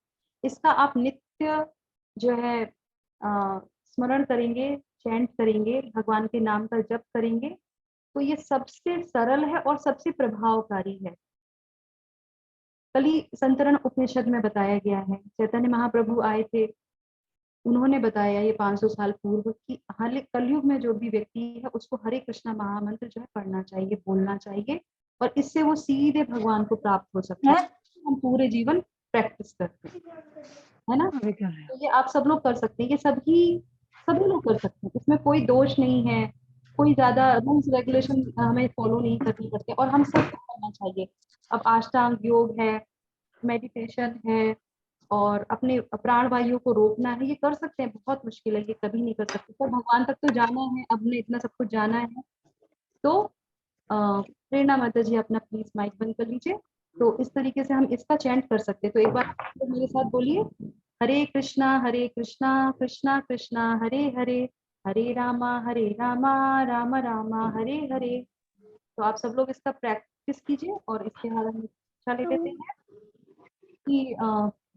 इसका आप नित्य जो है स्मरण करेंगे, चैंट करेंगे, भगवान के नाम का जप करेंगे, तो ये सबसे सरल है और सबसे प्रभावकारी है। कली संतरण उपनिषद में बताया गया है, चैतन्य महाप्रभु आए थे, उन्होंने बताया ये 500 साल पूर्व कि हाल कलयुग में जो भी व्यक्ति है उसको हरे कृष्णा महामंत्र जो है पढ़ना चाहिए, बोलना चाहिए, और इससे वो सीधे भगवान को प्राप्त हो सकता है। हम पूरे जीवन प्रैक्टिस करते हैं, है ना। तो ये आप सब लोग कर सकते हैं, ये सभी लोग कर सकते हैं, इसमें कोई दोष नहीं है, कोई ज्यादा रूल्स रेगुलेशन हमें फॉलो नहीं करनी पड़ते, और हम सबको करना चाहिए। अब अष्टांग योग है, मेडिटेशन है, और अपने प्राण वायु को रोकना है, ये कर सकते हैं। बहुत मुश्किल है, ये कभी नहीं कर सकते, पर भगवान तक तो जाना है, अब ने इतना सब कुछ जाना है। तो प्रेरणा माता जी अपना प्लीज माइक बंद कर लीजिए। तो इस तरीके से हम इसका चैंट कर सकते हैं। तो एक बार तो मेरे साथ बोलिए, हरे कृष्णा कृष्णा कृष्णा हरे हरे, हरे रामा राम रामा हरे हरे। तो आप सब लोग इसका प्रैक्टिस कीजिए, और इसके बाद हम शिक्षा ले लेते हैं कि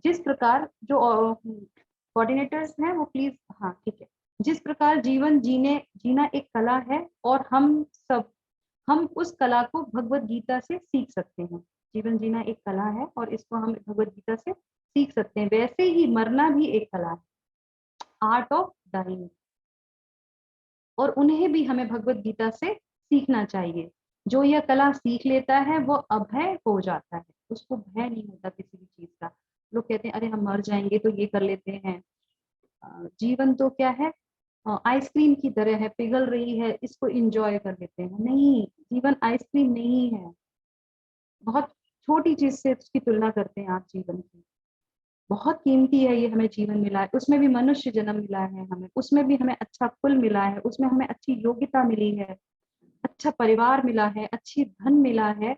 जिस प्रकार जो कोऑर्डिनेटर्स हैं वो प्लीज, हाँ ठीक है, जिस प्रकार जीवन जीना एक कला है, और हम उस कला को भगवत गीता से सीख सकते हैं। जीवन जीना एक कला है और इसको हम भगवत गीता से सीख सकते हैं, वैसे ही मरना भी एक कला है, आर्ट ऑफ डाइंग, और उन्हें भी हमें भगवत गीता से सीखना चाहिए। जो यह कला सीख लेता है वो अभय हो जाता है, उसको भय नहीं होता किसी भी चीज का। लोग कहते हैं अरे हम मर जाएंगे तो ये कर लेते हैं, जीवन तो क्या है, आइसक्रीम की तरह है, पिघल रही है, इसको एंजॉय कर लेते हैं। नहीं, जीवन आइसक्रीम नहीं है, बहुत छोटी चीज से उसकी तुलना करते हैं आप जीवन की। बहुत कीमती है ये, हमें जीवन मिला है, उसमें भी मनुष्य जन्म मिला है हमें, उसमें भी हमें अच्छा कुल मिला है, उसमें हमें अच्छी योग्यता मिली है, अच्छा परिवार मिला है, अच्छी धन मिला है,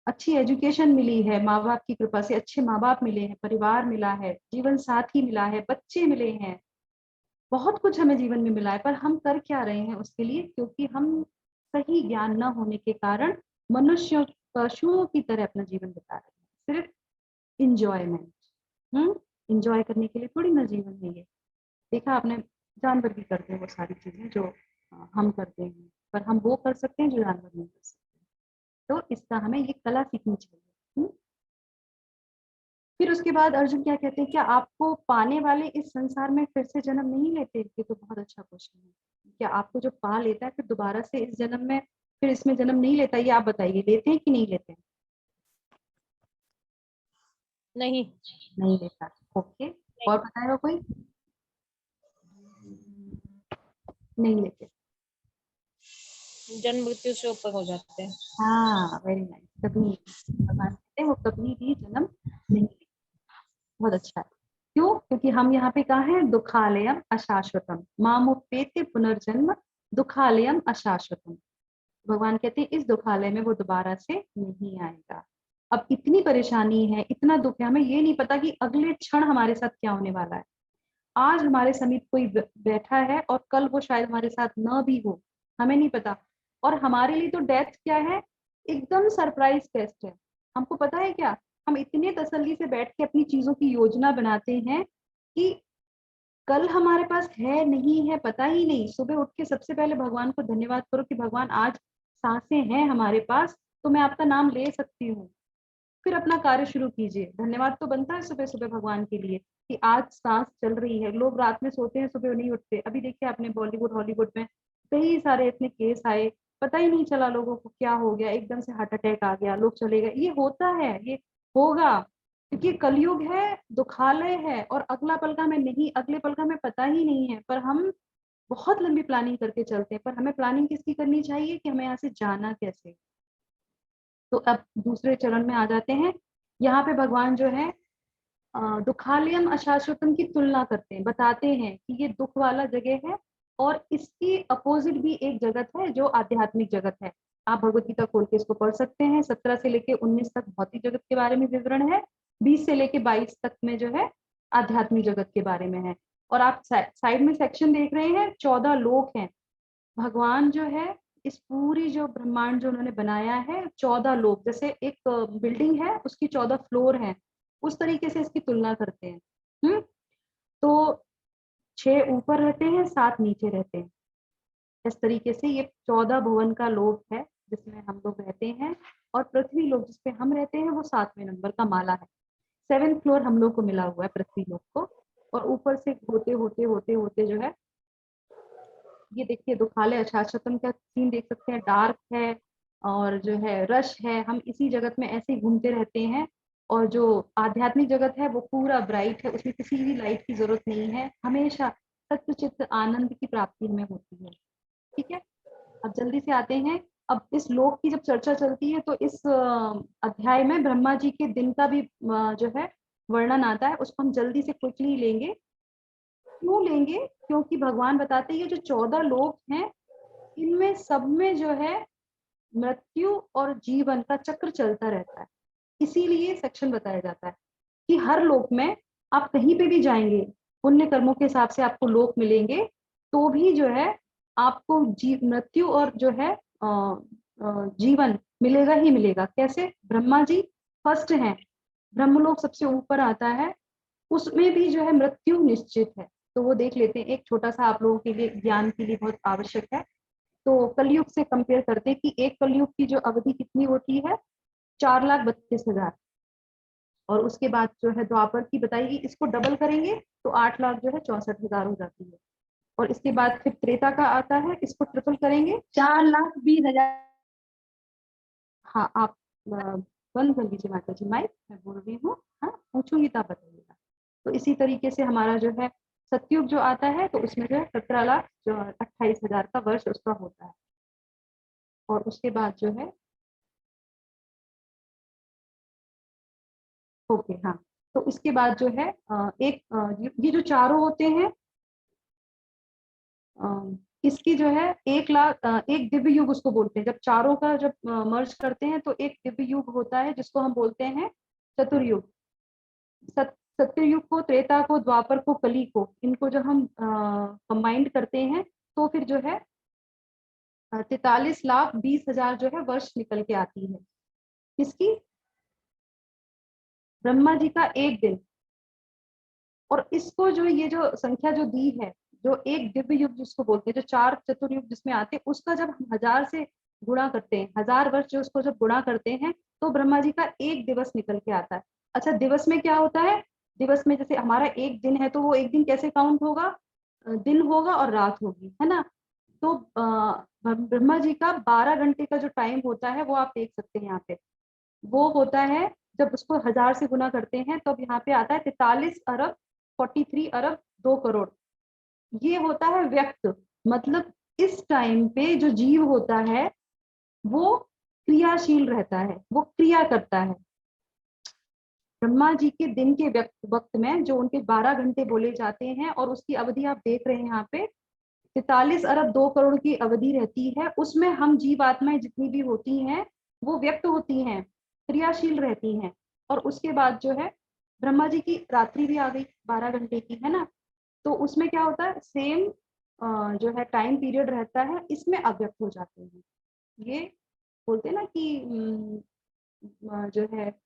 अच्छी एजुकेशन मिली है, माँ बाप की कृपा से अच्छे माँ बाप मिले हैं, परिवार मिला है, जीवन साथी मिला है, बच्चे मिले हैं, बहुत कुछ हमें जीवन में मिला है, पर हम कर क्या रहे हैं उसके लिए? क्योंकि हम सही ज्ञान न होने के कारण मनुष्यों पशुओं की तरह अपना जीवन बिता रहे हैं, सिर्फ इंजॉयमेंट। इंजॉय करने के लिए थोड़ी ना जीवन है ये। देखा आपने, जानवर भी करते हैं वो सारी चीजें जो हम करते हैं, पर हम वो कर सकते हैं जो जानवर नहीं कर सकते। तो इसका हमें ये कला सीखनी चाहिए। फिर उसके बाद अर्जुन क्या कहते हैं, क्या आपको पाने वाले इस संसार में फिर से जन्म नहीं लेते? ये तो बहुत अच्छा क्वेश्चन है। क्या आपको जो पा लेता है फिर दोबारा से इस जन्म में फिर इसमें जन्म नहीं लेता? ये आप बताइए, लेते हैं कि नहीं लेते हैं? नहीं। नहीं लेता। ओके, और बताएगा कोई? नहीं लेते। जन्म मृत्यु से ऊपर हो जाते हैं। हाँ, वेरी नाइस। कभी भगवान कहते हैं वो कभी भी जन्म नहीं लेते। बहुत अच्छा है। क्यों? क्योंकि हम यहाँ पे कहा है दुखालयम अशाश्वतम मामुपेत्य पुनर्जन्म दुखालयम अशाश्वतम। भगवान कहते हैं इस दुखालय में वो दोबारा से नहीं आएगा। अब इतनी परेशानी है, इतना दुख है, हमें ये नहीं पता कि अगले क्षण हमारे साथ क्या होने वाला है। आज हमारे समीप कोई बैठा है और कल वो शायद हमारे साथ न भी हो, हमें नहीं पता। और हमारे लिए तो डेथ क्या है, एकदम सरप्राइज टेस्ट है। हमको पता है क्या, हम इतने तसल्ली से बैठ के अपनी चीजों की योजना बनाते हैं कि कल हमारे पास है नहीं है पता ही नहीं। सुबह उठ के सबसे पहले भगवान को धन्यवाद करो कि भगवान आज सांसें हैं हमारे पास, तो मैं आपका नाम ले सकती हूँ। फिर अपना कार्य शुरू कीजिए। धन्यवाद तो बनता है सुबह सुबह भगवान के लिए कि आज सांस चल रही है। लोग रात में सोते हैं, सुबह नहीं उठते। अभी देखिए आपने बॉलीवुड हॉलीवुड में कई सारे इतने केस आए, पता ही नहीं चला लोगों को क्या हो गया, एकदम से हार्ट अटैक आ गया, लोग चले गए। ये होता है, ये होगा, क्योंकि कलयुग है, दुखालय है, और अगला पल का हमें नहीं, अगले पल का हमें पता ही नहीं है। पर हम बहुत लंबी प्लानिंग करके चलते हैं। पर हमें प्लानिंग किसकी करनी चाहिए कि हमें यहाँ से जाना कैसे। तो अब दूसरे चरण में आ जाते हैं। यहाँ पे भगवान जो है दुखालयम अशाश्वतम की तुलना करते हैं, बताते हैं कि ये दुख वाला जगह है और इसकी अपोजिट भी एक जगत है जो आध्यात्मिक जगत है। आप भगवत गीता खोल के इसको पढ़ सकते हैं। 17 से लेके 19 तक भौतिक जगत के बारे में विवरण है, 20 से लेके 22 तक में जो है आध्यात्मिक जगत के बारे में है। और आप साइड में सेक्शन देख रहे हैं, 14 लोक हैं। भगवान जो है इस पूरी जो ब्रह्मांड जो उन्होंने बनाया है, 14 लोक, जैसे एक बिल्डिंग है उसकी 14 फ्लोर हैं, उस तरीके से इसकी तुलना करते हैं। तो 6 ऊपर रहते हैं, 7 नीचे रहते हैं। इस तरीके से ये 14 भुवन का लोक है जिसमें हम लोग रहते हैं। और पृथ्वी लोक जिसपे हम रहते हैं वो 7वें नंबर का माला है। 7th फ्लोर हम लोग को मिला हुआ है पृथ्वी लोक को। और ऊपर से होते होते होते होते जो है, ये देखिए दुखालय अशाश्वतम का सीन देख सकते हैं, डार्क है और जो है रश है। हम इसी जगत में ऐसे ही घूमते रहते हैं। और जो आध्यात्मिक जगत है वो पूरा ब्राइट है, उसमें किसी भी लाइट की जरूरत नहीं है, हमेशा सच्चित आनंद की प्राप्ति हमें होती है। ठीक है, अब जल्दी से आते हैं। अब इस लोक की जब चर्चा चलती है तो इस अध्याय में ब्रह्मा जी के दिन का भी जो है वर्णन आता है, उसको हम जल्दी से क्विकली लेंगे। क्यों लेंगे? क्योंकि भगवान बताते हैं ये जो 14 लोक हैं इनमें सब में जो है मृत्यु और जीवन का चक्र चलता रहता है। इसीलिए सेक्शन बताया जाता है कि हर लोक में आप कहीं पे भी जाएंगे, पुण्य कर्मों के हिसाब से आपको लोक मिलेंगे, तो भी जो है आपको मृत्यु और जो है जीवन मिलेगा ही मिलेगा। कैसे? ब्रह्मा जी फर्स्ट हैं, ब्रह्मलोक सबसे ऊपर आता है, उसमें भी जो है मृत्यु निश्चित है। तो वो देख लेते हैं, एक छोटा सा आप लोगों के लिए ज्ञान के लिए बहुत आवश्यक है। तो कलयुग से कंपेयर करते हैं कि एक कलयुग की जो अवधि कितनी होती है, 4,32,000। और उसके बाद जो है द्वापर की बताइए, इसको डबल करेंगे तो 8 लाख जो है 64,000 हो जाती है। और इसके बाद फिर त्रेता का आता है, इसको ट्रिपल करेंगे 4,20,000। हाँ, आप बंद कर लीजिए माता जी माइक, मैं बोल रही हूँ। हाँ, पूछूंगी तो आप बताइएगा। तो इसी तरीके से हमारा जो है सतयुग जो आता है तो उसमें जो है 17,28,000 का वर्ष उसका होता है। और उसके बाद जो है ओके, हाँ, तो इसके बाद जो है एक ये जो चारों होते हैं इसकी जो है 1,00,000 एक दिव्य युग उसको बोलते हैं। जब चारों का जब मर्ज करते हैं तो एक दिव्य युग होता है जिसको हम बोलते हैं चतुर्युग। सत्ययुग को, त्रेता को, द्वापर को, कली को, इनको जब हम कंबाइंड करते हैं तो फिर जो है 43,20,000 जो है वर्ष निकल के आती है। किसकी? ब्रह्मा जी का एक दिन। और इसको जो ये जो संख्या जो दी है, जो एक दिव्य युग जिसको बोलते हैं, जो 4 चतुर्युग जिसमें आते हैं, उसका जब हम 1000 से गुणा करते हैं, 1000 वर्ष जो उसको जब गुणा करते हैं तो ब्रह्मा जी का एक दिवस निकल के आता है। अच्छा, दिवस में क्या होता है? दिवस में जैसे हमारा एक दिन है तो वो एक दिन कैसे काउंट होगा? दिन होगा और रात होगी, है ना। तो ब्रह्मा जी का 12 घंटे का जो टाइम होता है वो आप देख सकते हैं यहाँ पे, वो होता है जब उसको 1000 से गुना करते हैं तो अब यहाँ पे आता है 43 अरब 43 अरब 2 करोड़। ये होता है व्यक्त, मतलब इस टाइम पे जो जीव होता है वो क्रियाशील रहता है, वो क्रिया करता है। ब्रह्मा जी के दिन के वक्त में जो उनके 12 घंटे बोले जाते हैं और उसकी अवधि आप देख रहे हैं यहाँ पे 43 अरब 2 करोड़ की अवधि रहती है। उसमें हम जीव आत्माएं जितनी भी होती हैं वो व्यक्त होती हैं, क्रियाशील रहती हैं। और उसके बाद जो है ब्रह्मा जी की रात्रि भी आ गई 12 घंटे की, है ना। तो उसमें क्या होता है, सेम जो है टाइम पीरियड रहता है, इसमें अव्यक्त हो जाते हैं। ये बोलते हैं ना कि जो है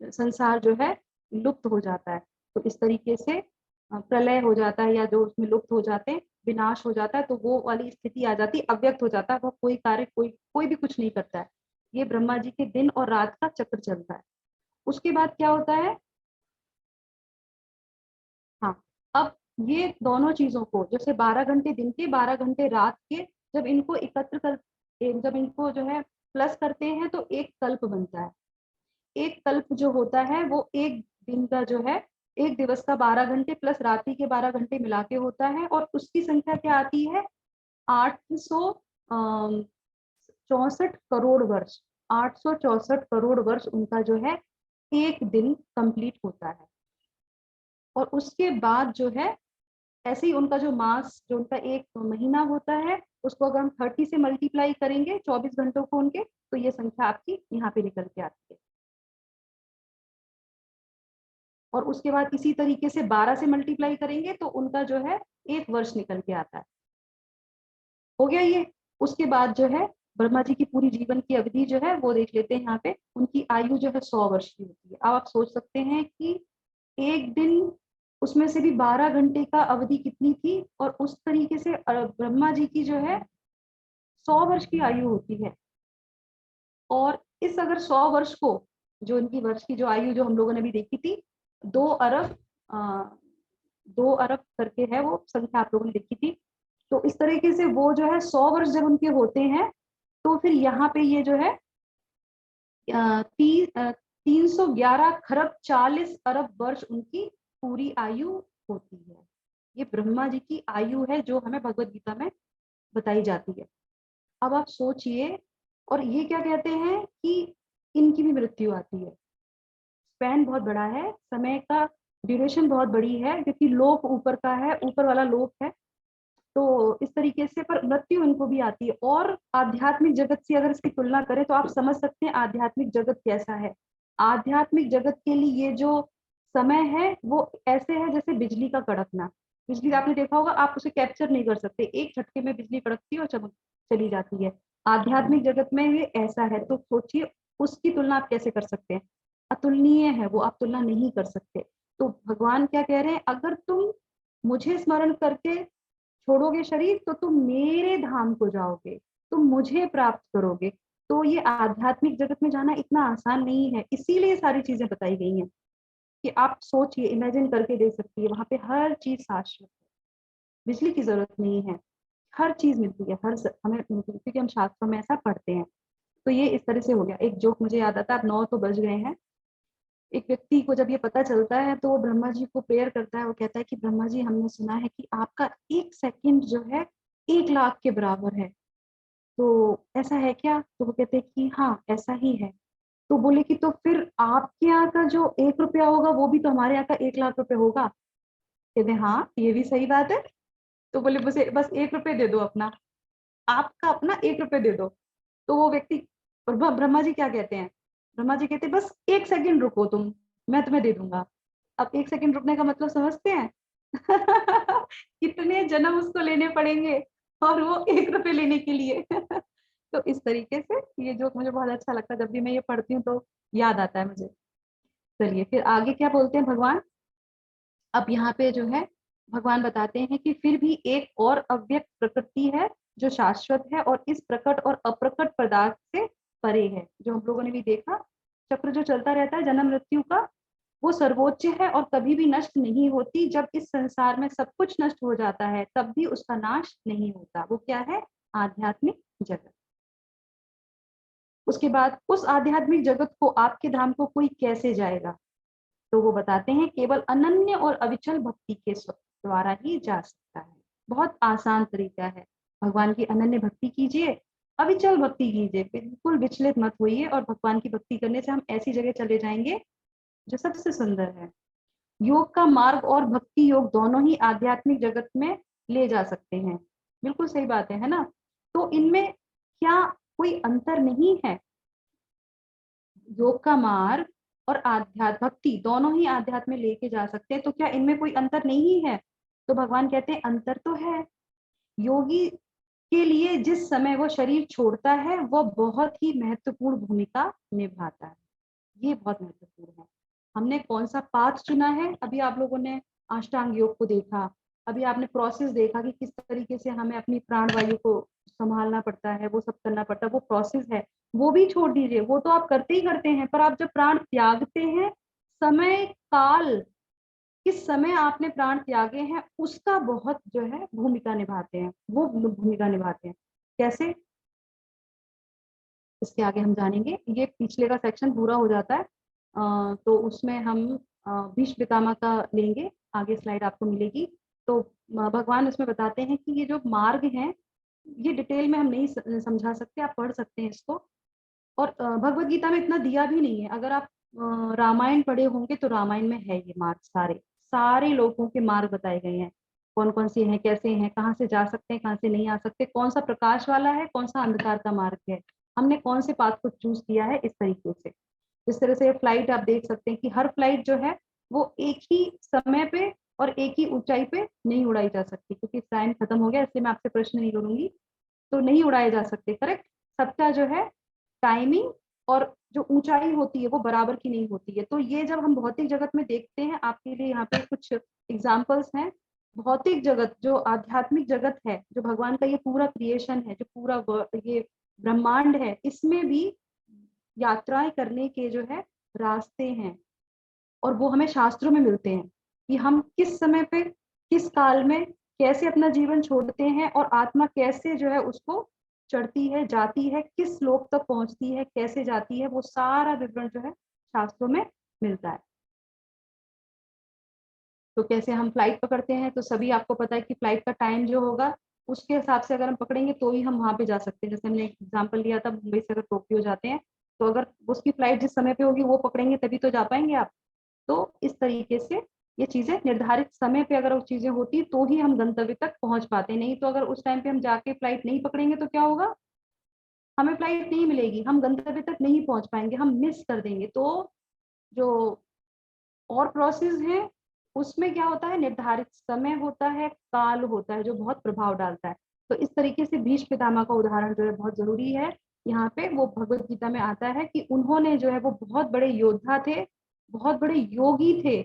संसार जो है लुप्त हो जाता है। तो इस तरीके से प्रलय हो जाता है या जो उसमें लुप्त हो जाते हैं, विनाश हो जाता है, तो वो वाली स्थिति आ जाती है, अव्यक्त हो जाता है। वो कोई कार्य कोई भी कुछ नहीं करता है। ये ब्रह्मा जी के दिन और रात का चक्र चलता है। उसके बाद क्या होता है, हाँ, अब ये दोनों चीजों को, जैसे 12 घंटे दिन के 12 घंटे रात के, जब इनको एकत्र कर, जब इनको जो है प्लस करते हैं तो एक कल्प बनता है। एक कल्प जो होता है वो एक दिन का जो है, एक दिवस का 12 घंटे प्लस रात्रि के 12 घंटे मिला के होता है। और उसकी संख्या क्या आती है? 864 करोड़ वर्ष। 864 करोड़ वर्ष उनका जो है एक दिन कंप्लीट होता है। और उसके बाद जो है ऐसे ही उनका जो मास, जो उनका एक महीना होता है, उसको अगर हम 30 से मल्टीप्लाई करेंगे 24 घंटों को उनके, तो ये संख्या आपकी यहाँ पे निकल के आती है। और उसके बाद इसी तरीके से 12 से मल्टीप्लाई करेंगे तो उनका जो है एक वर्ष निकल के आता है। हो गया ये। उसके बाद जो है ब्रह्मा जी की पूरी जीवन की अवधि जो है वो देख लेते हैं यहाँ पे। उनकी आयु जो है 100 वर्ष की होती है। अब आप सोच सकते हैं कि एक दिन, उसमें से भी 12 घंटे का अवधि कितनी थी, और उस तरीके से ब्रह्मा जी की जो है 100 वर्ष की आयु होती है। और इस अगर 100 वर्ष को, जो इनकी वर्ष की जो आयु जो हम लोगों ने भी देखी थी 2 अरब 2 अरब करके है वो संख्या आप लोगों ने देखी थी। तो इस तरीके से वो जो है 100 वर्ष जब उनके होते हैं तो फिर यहाँ पे ये जो है 311 खरब 40 अरब वर्ष उनकी पूरी आयु होती है। ये ब्रह्मा जी की आयु है जो हमें भगवत गीता में बताई जाती है। अब आप सोचिए, और ये क्या कहते हैं कि इनकी भी मृत्यु आती है। स्पैन बहुत बड़ा है, समय का ड्यूरेशन बहुत बड़ी है, क्योंकि लोक ऊपर का है, ऊपर वाला लोक है। तो इस तरीके से पर मृत्यु इनको भी आती है। और आध्यात्मिक जगत से अगर इसकी तुलना करें तो आप समझ सकते हैं आध्यात्मिक जगत कैसा है। आध्यात्मिक जगत के लिए ये जो समय है वो ऐसे है जैसे बिजली का कड़कना। बिजली आपने देखा होगा, आप उसे कैप्चर नहीं कर सकते, एक झटके में बिजली कड़कती है और चमक चली जाती है। आध्यात्मिक जगत में ये ऐसा है। तो सोचिए उसकी तुलना आप कैसे कर सकते हैं? अतुलनीय है वो, आप तुलना नहीं कर सकते। तो भगवान क्या कह रहे हैं, अगर तुम मुझे स्मरण करके छोड़ोगे शरीर तो तुम मेरे धाम को जाओगे, तुम मुझे प्राप्त करोगे। तो ये आध्यात्मिक जगत में जाना इतना आसान नहीं है, इसीलिए सारी चीजें बताई गई हैं कि आप सोचिए, इमेजिन करके देख सकती है। वहां पे हर चीज शाश्वत है, बिजली की जरूरत नहीं है, हर चीज मिलती है, हमें क्योंकि हम शास्त्रों में ऐसा पढ़ते हैं। तो ये इस तरह से हो गया। एक जोक मुझे याद आता है, अब 9 तो बज गए हैं। एक व्यक्ति को जब ये पता चलता है तो वो ब्रह्मा जी को प्रेयर करता है। वो कहता है कि ब्रह्मा जी, हमने सुना है कि आपका 1 सेकंड जो है 1 लाख के बराबर है, तो ऐसा है क्या? तो वो कहते हैं कि हाँ ऐसा ही है। तो बोले कि तो फिर आपके यहाँ का जो 1 रुपया होगा वो भी तो हमारे यहाँ का 1 लाख रुपए होगा। कहते हैं हाँ ये भी सही बात है। तो बोले बस 1 रुपए दे दो अपना, आपका अपना 1 रुपए दे दो। तो वो व्यक्ति, और ब्रह्मा जी क्या कहते हैं, ब्रह्मा जी कहते हैं बस 1 सेकंड रुको तुम, मैं तुम्हें दे दूंगा। अब 1 सेकंड रुकने का मतलब समझते हैं? कितने जन्म उसको लेने पड़ेंगे और वो 1 रुपए लेने के लिए। तो इस तरीके से ये जोक मुझे बहुत अच्छा लगता है, जब भी मैं ये पढ़ती हूँ तो याद आता है मुझे। चलिए फिर आगे क्या बोलते हैं भगवान। अब यहाँ पे जो है भगवान बताते हैं कि फिर भी एक और अव्यक्त प्रकृति है जो शाश्वत है और इस प्रकट और अप्रकट पदार्थ से परे है। जो हम लोगों ने भी देखा, चक्र जो चलता रहता है जन्म मृत्यु का, वो सर्वोच्च है और कभी भी नष्ट नहीं होती। जब इस संसार में सब कुछ नष्ट हो जाता है तब भी उसका नाश नहीं होता। वो क्या है? आध्यात्मिक जगत। उसके बाद उस आध्यात्मिक जगत को, आपके धाम को कोई कैसे जाएगा? तो वो बताते हैं केवल अनन्य और अविचल भक्ति के द्वारा ही जा सकता है। बहुत आसान तरीका है, भगवान की अनन्य भक्ति कीजिए, अविचल भक्ति कीजिए, बिल्कुल विचलित मत होइए, और भगवान की भक्ति करने से हम ऐसी जगह चले जाएंगे जो सबसे सुंदर है। योग का मार्ग और भक्ति योग दोनों ही आध्यात्मिक जगत में ले जा सकते हैं। बिल्कुल सही बात है ना? तो इनमें क्या कोई अंतर नहीं है? योग का मार्ग और आध्यात्म भक्ति दोनों ही आध्यात्म में लेके जा सकते हैं, तो क्या इनमें कोई अंतर नहीं है? तो भगवान कहते हैं अंतर तो है। योगी के लिए जिस समय वो शरीर छोड़ता है वो बहुत ही महत्वपूर्ण भूमिका निभाता है। ये बहुत महत्वपूर्ण है। हमने कौन सा पाथ चुना है? अभी आप लोगों ने अष्टांग योग को देखा, अभी आपने प्रोसेस देखा कि किस तरीके से हमें अपनी प्राण वायु को संभालना पड़ता है, वो सब करना पड़ता है, वो प्रोसेस है। वो भी छोड़ दीजिए, वो तो आप करते ही करते हैं, पर आप जब प्राण त्यागते हैं, समय काल, किस समय आपने प्राण त्यागे हैं उसका बहुत जो है भूमिका निभाते हैं, वो भूमिका निभाते हैं। कैसे? इसके आगे हम जानेंगे। ये पिछले का सेक्शन पूरा हो जाता है, तो उसमें हम भीष्म पितामह का लेंगे, आगे स्लाइड आपको मिलेगी। तो भगवान उसमें बताते हैं कि ये जो मार्ग है, ये डिटेल में हम नहीं समझा सकते, आप पढ़ सकते हैं इसको। और भगवत गीता में इतना दिया भी नहीं है। अगर आप रामायण पढ़े होंगे तो रामायण में है ये मार्ग, सारे सारे लोगों के मार्ग बताए गए हैं, कौन कौन से हैं, कैसे हैं, कहाँ से जा सकते हैं, कहाँ से नहीं आ सकते, कौन सा प्रकाश वाला है, कौन सा अंधकार का मार्ग है, हमने कौन से पाथ को चूज किया है। इस तरीके से, जिस तरह से फ्लाइट आप देख सकते हैं कि हर फ्लाइट जो है वो एक ही समय पे और एक ही ऊंचाई पे नहीं उड़ाई जा सकती, क्योंकि टाइम खत्म हो गया इसलिए मैं आपसे प्रश्न नहीं करूंगी। तो नहीं उड़ाए जा सकते, करेक्ट। सबका जो है टाइमिंग और जो ऊंचाई होती है वो बराबर की नहीं होती है। तो ये जब हम भौतिक जगत में देखते हैं, आपके लिए यहाँ पे कुछ एग्जाम्पल्स हैं। भौतिक जगत जो आध्यात्मिक जगत है, जो भगवान का ये पूरा क्रिएशन है, जो पूरा ये ब्रह्मांड है, इसमें भी यात्राएं करने के जो है रास्ते हैं, और वो हमें शास्त्रों में मिलते हैं कि हम किस समय पे, किस काल में कैसे अपना जीवन छोड़ते हैं, और आत्मा कैसे जो है उसको चढ़ती है, जाती है, किस लोक तक पहुंचती है, कैसे जाती है, वो सारा विवरण जो है शास्त्रों में मिलता है। तो कैसे हम फ्लाइट पकड़ते हैं, तो सभी आपको पता है कि फ्लाइट का टाइम जो होगा उसके हिसाब से अगर हम पकड़ेंगे तो ही हम वहां पे जा सकते हैं। जैसे हमने एग्जाम्पल लिया था, मुंबई से अगर टोक्यो जाते हैं, तो अगर उसकी फ्लाइट जिस समय पे होगी वो पकड़ेंगे तभी तो जा पाएंगे आप। तो इस तरीके से ये चीजें निर्धारित समय पे अगर वो चीजें होती तो ही हम गंतव्य तक पहुंच पाते, नहीं तो अगर उस टाइम पे हम जाके फ्लाइट नहीं पकड़ेंगे तो क्या होगा, हमें फ्लाइट नहीं मिलेगी, हम गंतव्य तक नहीं पहुंच पाएंगे, हम मिस कर देंगे। तो जो और प्रोसेस है उसमें क्या होता है, निर्धारित समय होता है, काल होता है, जो बहुत प्रभाव डालता है। तो इस तरीके से भीष्म पितामह का उदाहरण जो है बहुत जरूरी है यहाँ पे। वो भगवत गीता में आता है कि उन्होंने जो है वो बहुत बड़े योद्धा थे, बहुत बड़े योगी थे,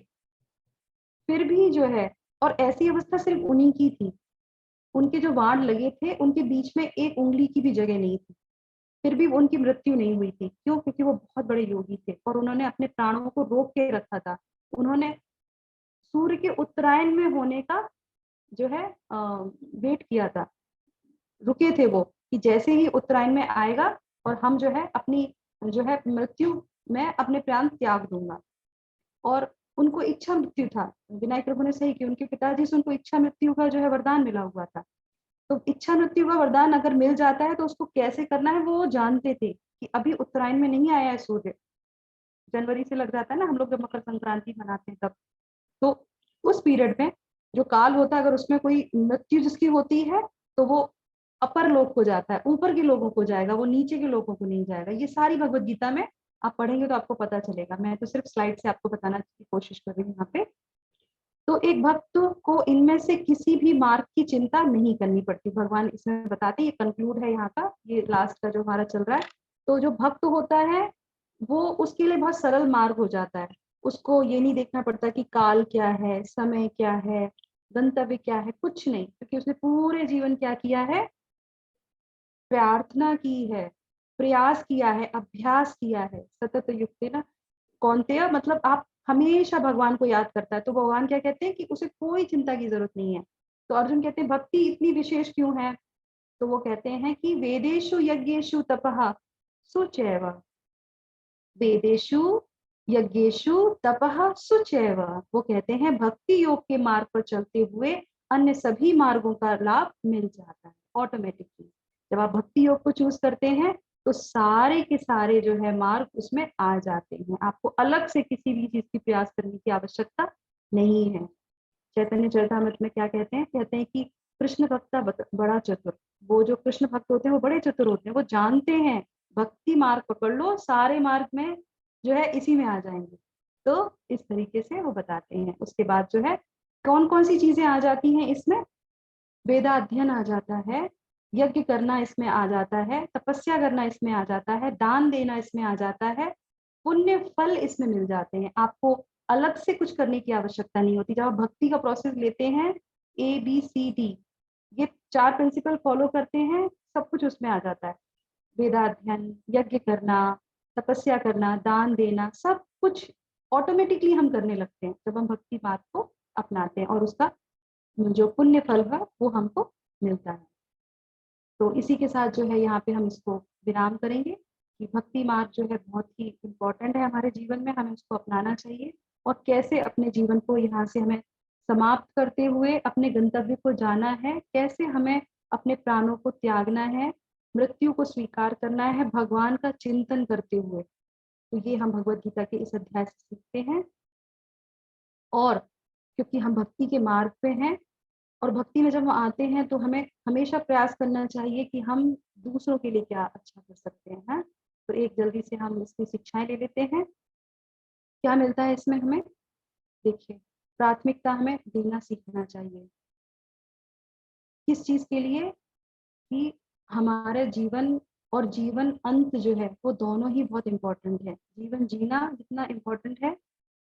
फिर भी जो है, और ऐसी अवस्था सिर्फ उन्हीं की थी, उनके जो वाण लगे थे उनके बीच में एक उंगली की भी जगह नहीं थी, फिर भी उनकी मृत्यु नहीं हुई थी। क्यों? क्योंकि वो बहुत बड़े योगी थे और उन्होंने अपने प्राणों को रोक के रखा था। उन्होंने सूर्य के उत्तरायण में होने का जो है वेट किया था, रुके थे वो, कि जैसे ही उत्तरायण में आएगा और हम जो है अपनी जो है मृत्यु में अपने प्राण त्याग दूंगा। और उनको इच्छा मृत्यु था, विनायक प्रभु ने सही कि उनके पिताजी से उनको इच्छा मृत्यु का जो है वरदान मिला हुआ था। तो इच्छा मृत्यु का वरदान अगर मिल जाता है तो उसको कैसे करना है वो जानते थे कि अभी उत्तरायण में नहीं आया है सूर्य, जनवरी से लग जाता है ना हम लोग जब मकर संक्रांति मनाते हैं तब। तो उस पीरियड में जो काल होता है, अगर उसमें कोई मृत्यु जिसकी होती है तो वो अपर लोक को जाता है, ऊपर के लोगों को जाएगा, वो नीचे के लोगों को नहीं जाएगा। ये सारी भगवत गीता में आप पढ़ेंगे तो आपको पता चलेगा। मैं तो सिर्फ स्लाइड से आपको बताना की कोशिश कर रही हूँ यहाँ पे। तो एक भक्त को इनमें से किसी भी मार्ग की चिंता नहीं करनी पड़ती, भगवान इसमें बताते हैं। ये कंक्लूड है यहाँ का, ये लास्ट का जो हमारा चल रहा है। तो जो भक्त होता है वो, उसके लिए बहुत सरल मार्ग हो जाता है। उसको ये नहीं देखना पड़ता कि काल क्या है, समय क्या है, गंतव्य क्या है, कुछ नहीं, क्योंकि उसने पूरे जीवन क्या किया है, प्रार्थना की है, प्रयास किया है, अभ्यास किया है। सतत युक्त ना कौन्तेय, मतलब आप हमेशा भगवान को याद करता है, तो भगवान क्या कहते हैं कि उसे कोई चिंता की जरूरत नहीं है। तो अर्जुन कहते हैं भक्ति इतनी विशेष क्यों है? तो वो कहते हैं कि वेदेषु यज्ञेषु तपः सुचैव, वेदेषु यज्ञेषु तपः सुचैव। वो कहते हैं भक्ति योग के मार्ग पर चलते हुए अन्य सभी मार्गों का लाभ मिल जाता है ऑटोमेटिकली। जब आप भक्ति योग को चूज करते हैं तो सारे के सारे जो है मार्ग उसमें आ जाते हैं। आपको अलग से किसी भी चीज की प्रयास करने की आवश्यकता नहीं है। चैतन्य चरितामृत में क्या कहते हैं? कहते हैं कि कृष्ण भक्त बड़ा चतुर। वो जो कृष्ण भक्त होते हैं वो बड़े चतुर होते हैं, वो जानते हैं भक्ति मार्ग पकड़ लो, सारे मार्ग में जो है इसी में आ जाएंगे। तो इस तरीके से वो बताते हैं। उसके बाद जो है कौन कौन सी चीजें आ जाती हैं इसमें? वेदाध्ययन आ जाता है, यज्ञ करना इसमें आ जाता है, तपस्या करना इसमें आ जाता है, दान देना इसमें आ जाता है, पुण्य फल इसमें मिल जाते हैं। आपको अलग से कुछ करने की आवश्यकता नहीं होती। जब आप भक्ति का प्रोसेस लेते हैं, ABCD ये 4 प्रिंसिपल फॉलो करते हैं, सब कुछ उसमें आ जाता है। वेदाध्ययन, यज्ञ करना, तपस्या करना, दान देना, सब कुछ ऑटोमेटिकली हम करने लगते हैं जब हम भक्ति मार्ग को अपनाते हैं, और उसका जो पुण्य फल है वो हमको मिलता है। तो इसी के साथ जो है यहाँ पे हम इसको विराम करेंगे कि भक्ति मार्ग जो है बहुत ही इम्पोर्टेंट है हमारे जीवन में, हमें उसको अपनाना चाहिए। और कैसे अपने जीवन को यहाँ से हमें समाप्त करते हुए अपने गंतव्य को जाना है, कैसे हमें अपने प्राणों को त्यागना है, मृत्यु को स्वीकार करना है भगवान का चिंतन करते हुए। तो ये हम भगवत गीता के इस अध्याय से सीखते हैं। और क्योंकि हम भक्ति के मार्ग पे हैं और भक्ति में जब हम आते हैं तो हमें हमेशा प्रयास करना चाहिए कि हम दूसरों के लिए क्या अच्छा कर सकते हैं। तो एक जल्दी से हम इसकी शिक्षाएं ले लेते हैं। क्या मिलता है इसमें हमें? देखिए, प्राथमिकता हमें देना सीखना चाहिए। किस चीज के लिए? कि हमारे जीवन और जीवन अंत जो है वो दोनों ही बहुत इम्पोर्टेंट है। जीवन जीना जितना इम्पोर्टेंट है,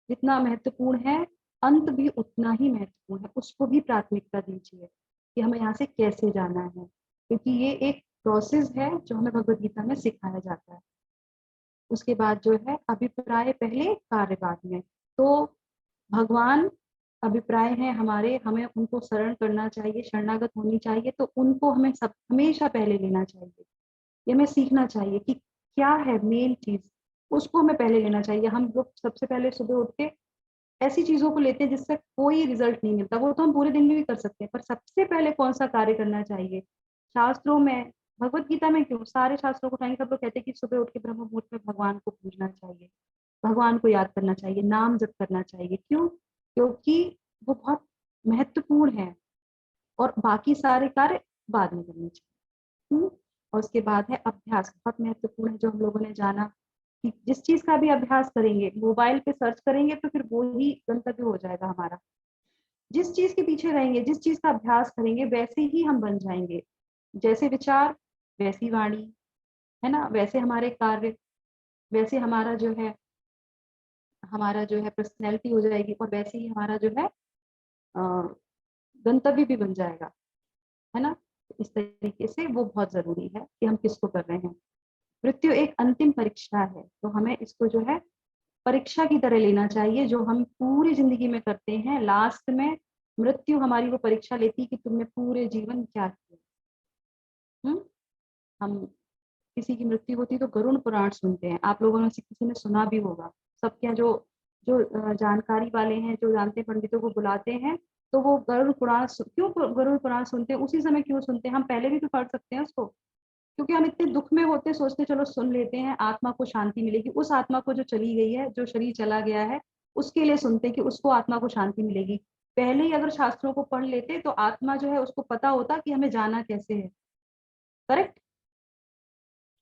जितना महत्वपूर्ण है, अंत भी उतना ही महत्वपूर्ण है। उसको भी प्राथमिकता दीजिए कि हमें यहाँ से कैसे जाना है, क्योंकि ये एक प्रोसेस है जो हमें भगवद गीता में सिखाया जाता है। उसके बाद जो है अभिप्राय पहले, कार्य बाद में। तो भगवान अभिप्राय है हमारे, हमें उनको शरण करना चाहिए, शरणागत होनी चाहिए। तो उनको हमें सब हमेशा पहले लेना चाहिए। ये हमें सीखना चाहिए कि क्या है मेन चीज, उसको हमें पहले लेना चाहिए। हम लोग सबसे पहले सुबह उठ के ऐसी चीजों को लेते हैं जिससे कोई रिजल्ट नहीं मिलता। वो तो हम पूरे दिन में भी कर सकते हैं, पर सबसे पहले कौन सा कार्य करना चाहिए? शास्त्रों में, भगवत गीता में क्यों, सारे शास्त्रों को उठाएंगे सब लोग कहते हैं कि सुबह उठ के ब्रह्म मुहूर्त में भगवान को पूजना चाहिए, भगवान को याद करना चाहिए, नाम जप करना चाहिए। क्यों? क्योंकि वो बहुत महत्वपूर्ण है और बाकी सारे कार्य बाद में करने चाहिए। और उसके बाद है अभ्यास, बहुत महत्वपूर्ण है, जो हम लोगों ने जाना कि जिस चीज का भी अभ्यास करेंगे, मोबाइल पे सर्च करेंगे तो फिर वो ही गंतव्य हो जाएगा हमारा। जिस चीज के पीछे रहेंगे, जिस चीज का अभ्यास करेंगे, वैसे ही हम बन जाएंगे। जैसे विचार वैसी वाणी, है ना, वैसे हमारे कार्य, वैसे हमारा जो है पर्सनैलिटी हो जाएगी, और वैसे ही हमारा जो है गंतव्य भी बन जाएगा, है ना। इस तरीके से वो बहुत जरूरी है कि हम किसको कर रहे हैं। मृत्यु एक अंतिम परीक्षा है, तो हमें इसको जो है परीक्षा की तरह लेना चाहिए, जो हम पूरी जिंदगी में करते हैं। लास्ट में मृत्यु हमारी वो परीक्षा लेती है कि तुमने पूरे जीवन क्या किया। हम किसी की मृत्यु होती तो गरुड़ पुराण सुनते हैं, आप लोगों में से किसी ने सुना भी होगा। सबके जो जो जानकारी वाले हैं, जो जानते पंडितों को बुलाते हैं, तो वो गरुड़ पुराण क्यों गरुड़ पुराण सुनते हैं? उसी समय क्यों सुनते हैं? हम पहले भी तो पढ़ सकते हैं उसको, क्योंकि हम इतने दुख में होते, सोचते चलो सुन लेते हैं, आत्मा को शांति मिलेगी। उस आत्मा को जो चली गई है, जो शरीर चला गया है, उसके लिए सुनते हैं कि उसको आत्मा को शांति मिलेगी। पहले ही अगर शास्त्रों को पढ़ लेते तो आत्मा जो है उसको पता होता कि हमें जाना कैसे है। करेक्ट।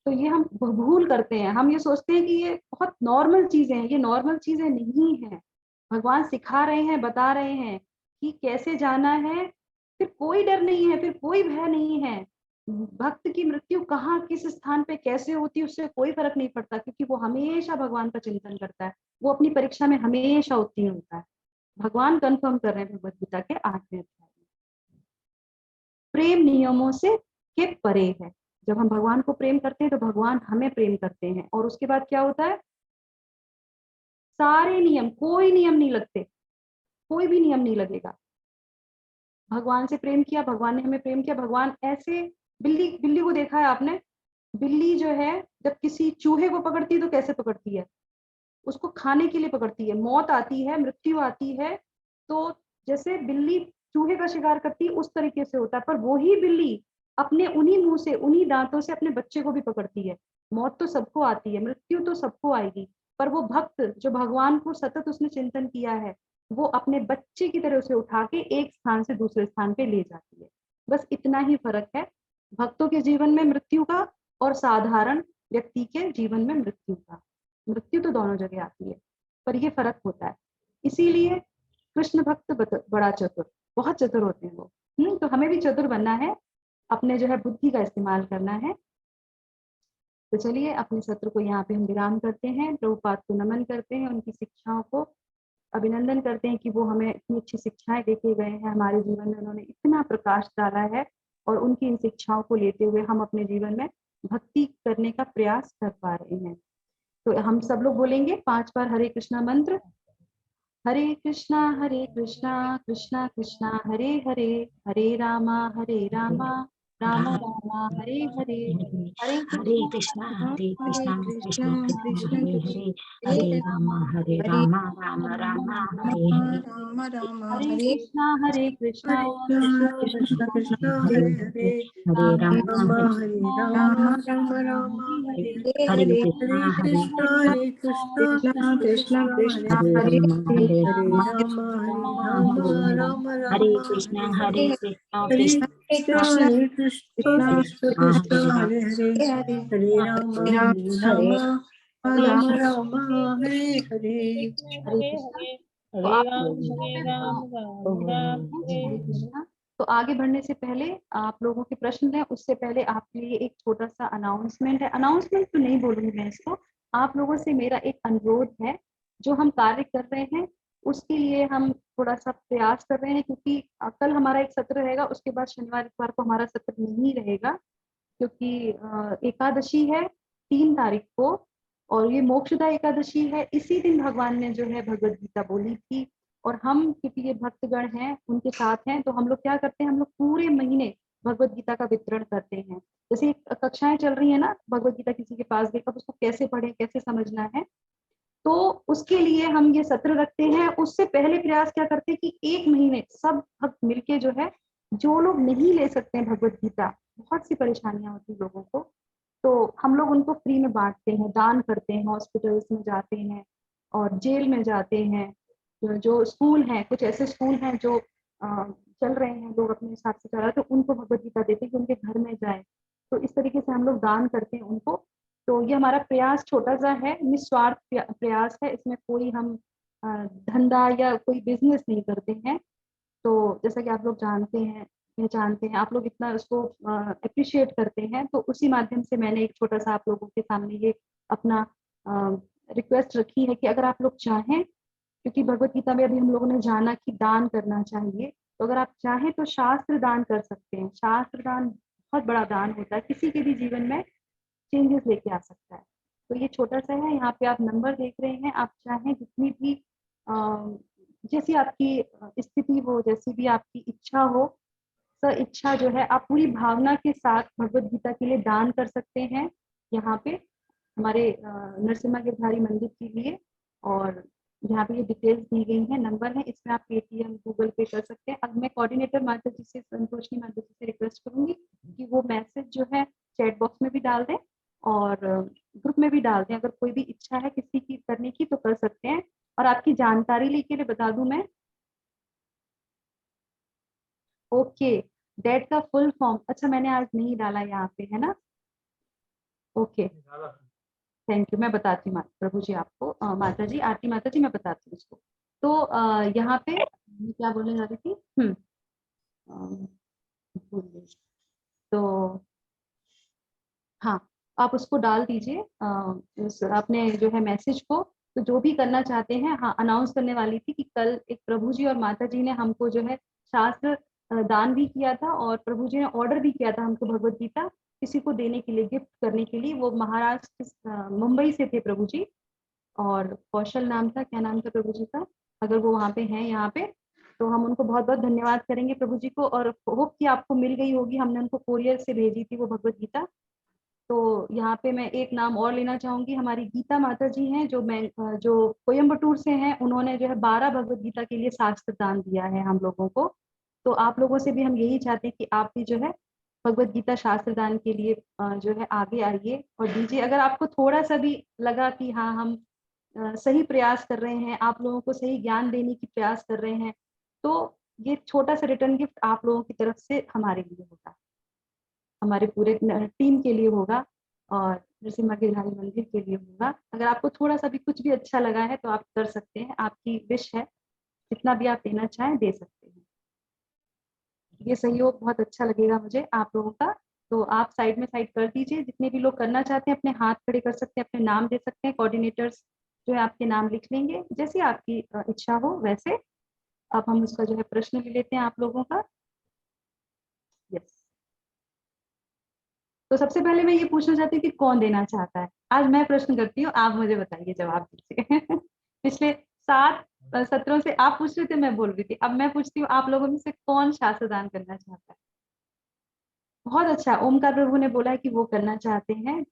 तो ये हम भूल करते हैं, हम ये सोचते हैं कि ये बहुत नॉर्मल चीजें हैं, ये नॉर्मल चीजें नहीं है। भगवान सिखा रहे हैं, बता रहे हैं कि कैसे जाना है, फिर कोई डर नहीं है, फिर कोई भय नहीं है। भक्त की मृत्यु कहाँ किस स्थान पे कैसे होती है उससे कोई फर्क नहीं पड़ता, क्योंकि वो हमेशा भगवान का चिंतन करता है, वो अपनी परीक्षा में हमेशा उत्तीर्ण होता है। भगवान कंफर्म कर रहे हैं भगवत गीता के 8वें अध्याय में, प्रेम नियमों से के परे है। जब हम भगवान को प्रेम करते हैं तो भगवान हमें प्रेम करते हैं, और उसके बाद क्या होता है, सारे नियम, कोई नियम नहीं लगते, कोई भी नियम नहीं लगेगा। भगवान से प्रेम किया, भगवान ने हमें प्रेम किया। भगवान ऐसे, बिल्ली, बिल्ली को देखा है आपने, बिल्ली जो है जब किसी चूहे को पकड़ती है तो कैसे पकड़ती है, उसको खाने के लिए पकड़ती है। मौत आती है, मृत्यु आती है, तो जैसे बिल्ली चूहे का शिकार करती है उस तरीके से होता है, पर वही बिल्ली अपने उन्हीं मुंह से, उन्हीं दांतों से अपने बच्चे को भी पकड़ती है। मौत तो सबको आती है, मृत्यु तो सबको आएगी, पर वो भक्त जो भगवान को सतत उसने चिंतन किया है, वो अपने बच्चे की तरह उसे उठा के एक स्थान से दूसरे स्थान पे ले जाती है। बस इतना ही फर्क है भक्तों के जीवन में मृत्यु का और साधारण व्यक्ति के जीवन में मृत्यु का। मृत्यु तो दोनों जगह आती है, पर ये फर्क होता है। इसीलिए कृष्ण भक्त बड़ा चतुर, बहुत चतुर होते हैं वो। तो हमें भी चतुर बनना है, अपने जो है बुद्धि का इस्तेमाल करना है। तो चलिए अपने सत्र को यहाँ पे हम विराम करते हैं, प्रभुपाद को नमन करते हैं, उनकी शिक्षाओं को अभिनंदन करते हैं कि वो हमें इतनी अच्छी शिक्षाएं देके गए हैं, हमारे जीवन में उन्होंने इतना प्रकाश डाला है, और उनकी इन शिक्षाओं को लेते हुए हम अपने जीवन में भक्ति करने का प्रयास कर पा रहे हैं। तो हम सब लोग बोलेंगे 5 बार हरे कृष्णा मंत्र। हरे कृष्णा कृष्णा कृष्णा हरे हरे, हरे रामा रामा रामा हरे हरे, हरे हरे कृष्णा कृष्णा कृष्णा हरे हरे, हरे राम राम राम हरे हरे। हरे कृष्णा कृष्णा कृष्ण कृष्ण हरे हरे हरे, हरे, हरे राम राम राम हरे हरे हरे कृष्णा हरे कृष्ण कृष्ण कृष्ण हरे हरे हरे, हरे, हरे हरे राम राम हरे हरे, राम हरे राम कृष्णा हरे हरे, कृष्णा हरे कृष्ण कृष्ण कृष्ण हरे कृष्ण हरे राम, हरे हरे, हरे राम हरे राम राम हरे हरे। हरे हरे, तो हरे आप राम लोग हरे राम राम राम हरे हरे हरे। कृष्णा। तो आगे बढ़ने से पहले आप लोगों के प्रश्न है, उससे पहले आपके लिए एक छोटा सा अनाउंसमेंट है। अनाउंसमेंट तो नहीं बोलूंगी मैं इसको, आप लोगों से मेरा एक अनुरोध है। जो हम कार्य कर रहे हैं उसके लिए हम थोड़ा सा प्रयास कर रहे हैं, क्योंकि कल हमारा एक सत्र रहेगा, उसके बाद शनिवार इतवार को हमारा सत्र नहीं रहेगा, क्योंकि एकादशी है 3 तारीख को, और ये मोक्षदा एकादशी है। इसी दिन भगवान ने जो है भगवत गीता बोली थी, और हम क्योंकि ये भक्तगण हैं उनके साथ हैं, तो हम लोग क्या करते हैं, हम लोग पूरे महीने भगवत गीता का वितरण करते हैं। जैसे कक्षाएं चल रही है ना, भगवत गीता किसी के पास गई, अब उसको कैसे पढ़े, कैसे समझना है, तो उसके लिए हम ये सत्र रखते हैं। उससे पहले प्रयास क्या करते हैं कि 1 महीने सब भक्त मिलके जो है, जो लोग नहीं ले सकते हैं भगवत गीता, बहुत सी परेशानियां होती लोगों को, तो हम लोग उनको फ्री में बांटते हैं, दान करते हैं, हॉस्पिटल्स में जाते हैं और जेल में जाते हैं। जो स्कूल हैं, कुछ ऐसे स्कूल हैं जो चल रहे हैं, लोग अपने हिसाब से चला रहे हैं, तो उनको भगवत गीता देते हैं कि उनके घर में जाए। तो इस तरीके से हम लोग दान करते हैं उनको। तो ये हमारा प्रयास छोटा सा है, निस्वार्थ प्रयास है, इसमें कोई हम धंधा या कोई बिजनेस नहीं करते हैं। तो जैसा कि आप लोग जानते हैं, पहचानते हैं, आप लोग इतना उसको अप्रिशिएट करते हैं, तो उसी माध्यम से मैंने एक छोटा सा आप लोगों के सामने ये अपना रिक्वेस्ट रखी है कि अगर आप लोग चाहें, क्योंकि भगवत गीता में अभी हम लोगों ने जाना कि दान करना चाहिए, तो अगर आप चाहें तो शास्त्र दान कर सकते हैं। शास्त्र दान बहुत बड़ा दान होता है, किसी के भी जीवन में चेंजेस लेके आ सकता है। तो ये छोटा सा है, यहाँ पे आप नंबर देख रहे हैं, आप चाहें जितनी भी जैसी आपकी स्थिति हो, जैसी भी आपकी इच्छा हो, सर इच्छा जो है आप पूरी भावना के साथ भगवत गीता के लिए दान कर सकते हैं यहाँ पे हमारे नरसिम्हा गिरधारी मंदिर के लिए। और यहाँ पे ये डिटेल्स दी गई हैं, नंबर है, इसमें आप पेटीएम गूगल पे कर सकते हैं। अब मैं कोऑर्डिनेटर माता जी से, संतोषनी माता जी से रिक्वेस्ट करूंगी कि वो मैसेज जो है चैट बॉक्स में भी डाल दें और ग्रुप में भी डाल दें। अगर कोई भी इच्छा है किसी की करने की तो कर सकते हैं। और आपकी जानकारी के लिए बता दूं मैं ओके, डेट का फुल फॉर्म, अच्छा मैंने आज नहीं डाला यहाँ पे, है ना? Okay, thank you. मैं बताती हूँ प्रभु जी आपको, माता जी, आरती माता जी, मैं बताती हूँ उसको। तो यहाँ पे मैं क्या बोलने जा रही थी, भूल गई। तो हाँ, आप उसको डाल दीजिए अपने जो है मैसेज को। तो जो भी करना चाहते हैं, हाँ अनाउंस करने वाली थी कि कल एक प्रभु जी और माता जी ने हमको जो है शास्त्र दान भी किया था, और प्रभु जी ने ऑर्डर भी किया था हमको भगवत गीता किसी को देने के लिए, गिफ्ट करने के लिए। वो महाराष्ट्र मुंबई से थे प्रभु जी, और कौशल नाम था, क्या नाम था प्रभु जी का? अगर वो वहाँ पे हैं यहाँ पे, तो हम उनको बहुत बहुत धन्यवाद करेंगे प्रभु जी को, और होप कि आपको मिल गई होगी। हमने उनको कोरियर से भेजी थी वो भगवत गीता। तो यहाँ पे मैं एक नाम और लेना चाहूंगी, हमारी गीता माता जी हैं जो कोयम्बटूर से हैं। उन्होंने जो है 12 भगवत गीता के लिए शास्त्र दान दिया है हम लोगों को। तो आप लोगों से भी हम यही चाहते हैं कि आप भी जो है भगवत गीता शास्त्र दान के लिए जो है आगे आइए और दीजिए। अगर आपको थोड़ा सा भी लगा कि हाँ हम सही प्रयास कर रहे हैं, आप लोगों को सही ज्ञान देने की प्रयास कर रहे हैं, तो ये छोटा सा रिटर्न गिफ्ट आप लोगों की तरफ से हमारे लिए होगा, हमारे पूरे टीम के लिए होगा, और नरसिम्हा गिरधारी मंदिर के लिए होगा। अगर आपको थोड़ा सा भी कुछ भी अच्छा लगा है तो आप कर सकते हैं, आपकी विश है, जितना भी आप देना चाहें दे सकते हैं। ये सहयोग बहुत अच्छा लगेगा मुझे आप लोगों का। तो आप साइड में साइड कर दीजिए, जितने भी लोग करना चाहते हैं अपने हाथ खड़े कर सकते हैं, अपने नाम दे सकते हैं, कोऑर्डिनेटर्स जो है आपके नाम लिख लेंगे, जैसे आपकी इच्छा हो वैसे। अब हम उसका जो है प्रश्न ले लेते हैं आप लोगों का। यस, तो सबसे पहले मैं ये पूछना चाहती हूँ कि कौन देना चाहता है? आज मैं प्रश्न करती हूँ, आप मुझे बताइए, जवाब दीजिए। पिछले 7 सत्रों से आप पूछ रहे थे, मैं बोल रही थी, अब मैं पूछती हूँ आप लोगों में से कौन शास्त्र दान करना चाहता है? बहुत अच्छा, ओमकार प्रभु ने बोला है कि वो करना चाहते हैं।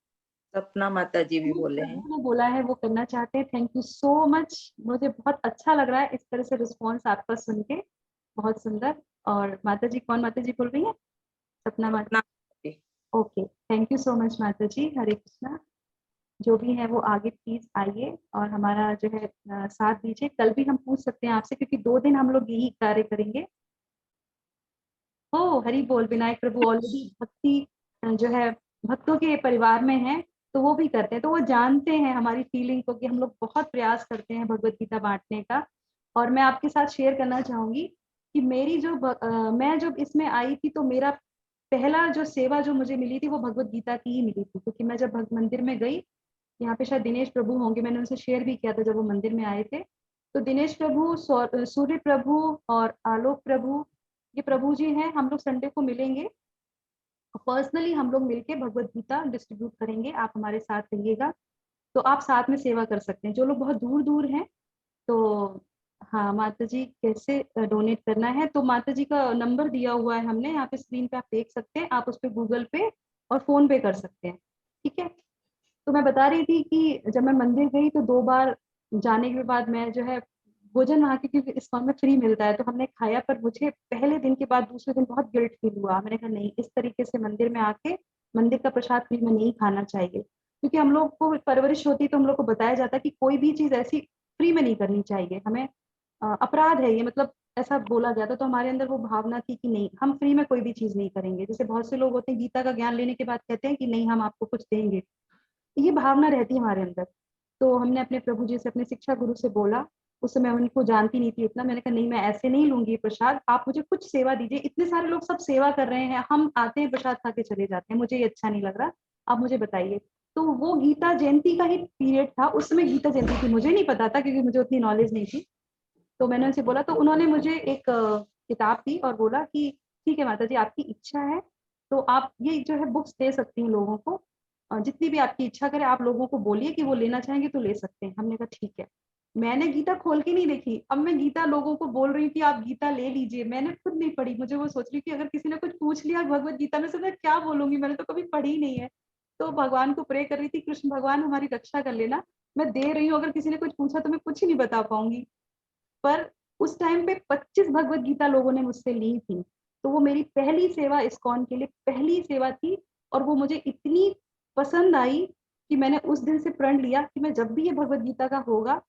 सपना माता जी भी बोले हैं। प्रभु ने बोला है वो करना चाहते हैं। थैंक यू सो मच, मुझे बहुत अच्छा लग रहा है इस तरह से रिस्पॉन्स आपका सुन के, बहुत सुंदर। और माता जी, कौन माता जी बोल रही है? सपना माता। Okay, thank you so much माता जी, हरे कृष्णा। जो भी है वो आगे प्लीज आइए और हमारा जो है साथ दीजिए। कल भी हम पूछ सकते हैं आपसे, क्योंकि 2 दिन हम लोग यही कार्य करेंगे। ओ हरि बोल, विनायक प्रभु ऑलरेडी भक्ति जो है भक्तों के परिवार में है, तो वो भी करते हैं, तो वो जानते हैं हमारी फीलिंग को कि हम लोग बहुत प्रयास करते हैं भगवत गीता बांटने का। और मैं आपके साथ शेयर करना चाहूंगी कि मेरी जो मैं जब इसमें आई थी, तो मेरा पहला जो सेवा जो मुझे मिली थी वो भगवत गीता की ही मिली थी। क्योंकि मैं जब भक्त मंदिर में गई, यहाँ पे शायद दिनेश प्रभु होंगे, मैंने उनसे शेयर भी किया था जब वो मंदिर में आए थे। तो दिनेश प्रभु, सूर्य प्रभु और आलोक प्रभु, ये प्रभु जी हैं। हम लोग संडे को मिलेंगे, पर्सनली हम लोग मिलके भगवत गीता डिस्ट्रीब्यूट करेंगे। आप हमारे साथ रहिएगा, तो आप साथ में सेवा कर सकते हैं। जो लोग बहुत दूर दूर हैं, तो हाँ माता जी कैसे डोनेट करना है, तो माता जी का नंबर दिया हुआ है हमने यहाँ पे स्क्रीन पे, आप देख सकते हैं। आप उस पर गूगल पे और फोन पे कर सकते हैं, ठीक है? तो मैं बता रही थी कि जब मैं मंदिर गई तो 2 बार जाने के बाद मैं जो है भोजन वहाँ के, क्योंकि इस्कॉन में फ्री मिलता है, तो हमने खाया। पर मुझे पहले दिन के बाद दूसरे दिन बहुत गिल्ट फील हुआ। मैंने कहा नहीं, इस तरीके से मंदिर में आके मंदिर का प्रसाद फ्री में नहीं खाना चाहिए। क्योंकि हम लोग को परवरिश होती, तो हम लोग को बताया जाता है कि कोई भी चीज ऐसी फ्री में नहीं करनी चाहिए, हमें अपराध है ये, मतलब ऐसा बोला जाता। तो हमारे अंदर वो भावना थी कि नहीं, हम फ्री में कोई भी चीज नहीं करेंगे। जैसे बहुत से लोग होते हैं गीता का ज्ञान लेने के बाद कहते हैं कि नहीं हम आपको कुछ देंगे, ये भावना रहती है हमारे अंदर। तो हमने अपने प्रभु जी से, अपने शिक्षा गुरु से बोला, उस समय उनको जानती नहीं थी इतना। मैंने कहा नहीं, मैं ऐसे नहीं लूंगी प्रसाद, आप मुझे कुछ सेवा दीजिए। इतने सारे लोग सब सेवा कर रहे हैं, हम आते हैं प्रसाद खा के चले जाते हैं, मुझे ये अच्छा नहीं लग रहा, आप मुझे बताइए। तो वो गीता जयंती का ही पीरियड था, उस समय गीता जयंती थी, मुझे नहीं पता था क्योंकि मुझे उतनी नॉलेज नहीं थी। तो मैंने उनसे बोला, तो उन्होंने मुझे एक किताब दी और बोला कि ठीक है माता जी, आपकी इच्छा है तो आप ये जो है बुक्स दे सकती हैं लोगों को, जितनी भी आपकी इच्छा करे आप लोगों को बोलिए कि वो लेना चाहेंगे तो ले सकते हैं। हमने कहा ठीक है। मैंने गीता खोल के नहीं देखी, अब मैं गीता लोगों को बोल रही हूँ कि आप गीता ले लीजिए, मैंने खुद नहीं पढ़ी। मुझे वो सोच रही कि अगर किसी ने कुछ पूछ लिया भगवत गीता में से, मैं क्या बोलूंगी, मैंने तो कभी पढ़ी नहीं है। तो भगवान को प्रे कर रही थी, कृष्ण भगवान हमारी रक्षा कर लेना, मैं दे रही हूँ, अगर किसी ने कुछ पूछा तो मैं कुछ ही नहीं बता पाऊंगी। पर उस टाइम पे 25 भगवत गीता लोगों ने मुझसे ली थी, तो वो मेरी पहली सेवा इस्कॉन के लिए पहली सेवा थी। और वो मुझे इतनी पसंद आई कि मैंने उस दिन से प्रण लिया कि मैं जब भी ये भगवत गीता का होगा,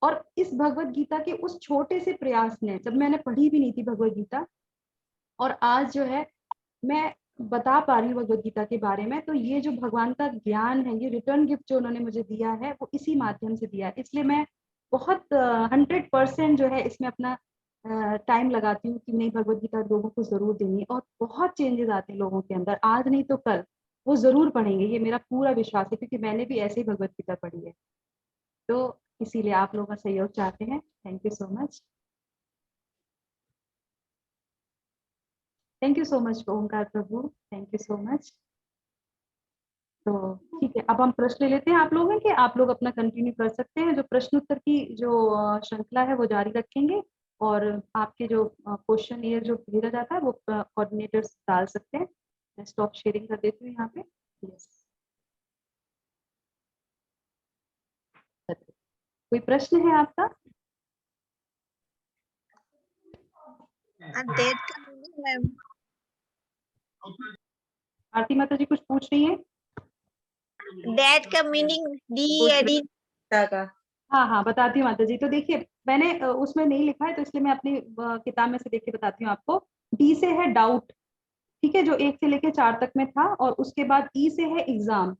और इस भगवत गीता के उस छोटे से प्रयास ने, जब मैंने पढ़ी भी नहीं थी भगवत गीता, और आज जो है मैं बता पा रही हूँ भगवत गीता के बारे में, तो ये जो भगवान का ज्ञान है, ये रिटर्न गिफ्ट जो उन्होंने मुझे दिया है वो इसी माध्यम से दिया है। इसलिए मैं बहुत 100% जो है इसमें अपना टाइम लगाती हूँ कि नहीं, भगवत गीता लोगों को जरूर देनी। और बहुत चेंजेस आते हैं लोगों के अंदर, आज नहीं तो कल वो जरूर पढ़ेंगे, ये मेरा पूरा विश्वास है, क्योंकि मैंने भी ऐसे ही भगवत गीता पढ़ी है। तो इसीलिए आप लोगों का सहयोग चाहते हैं। Thank you so much. Thank you so much Omkar Prabhu, thank you so much. तो ठीक है, अब हम प्रश्न ले लेते हैं आप लोगों के। आप लोग अपना कंटिन्यू कर सकते हैं, जो प्रश्न उत्तर की जो श्रृंखला है वो जारी रखेंगे। और आपके जो क्वेश्चन ये जो भेजा जाता है वो कोऑर्डिनेटर्स डाल सकते हैं। मैं स्टॉप शेयरिंग कर देती हूँ यहाँ पे। यस, कोई प्रश्न है आपका? डेट का मीनिंग है। आरती माता जी कुछ पूछ रही है? डेट का मीनिंग पूछ रही डी गीता का। हाँ हाँ, बताती हूँ माता जी। तो देखिए, मैंने उसमें नहीं लिखा है, तो इसलिए मैं अपनी किताब में से देख के बताती हूँ आपको। डी से है डाउट, ठीक है, जो 1 से लेके 4 तक में था। और उसके बाद ई से है एग्जाम।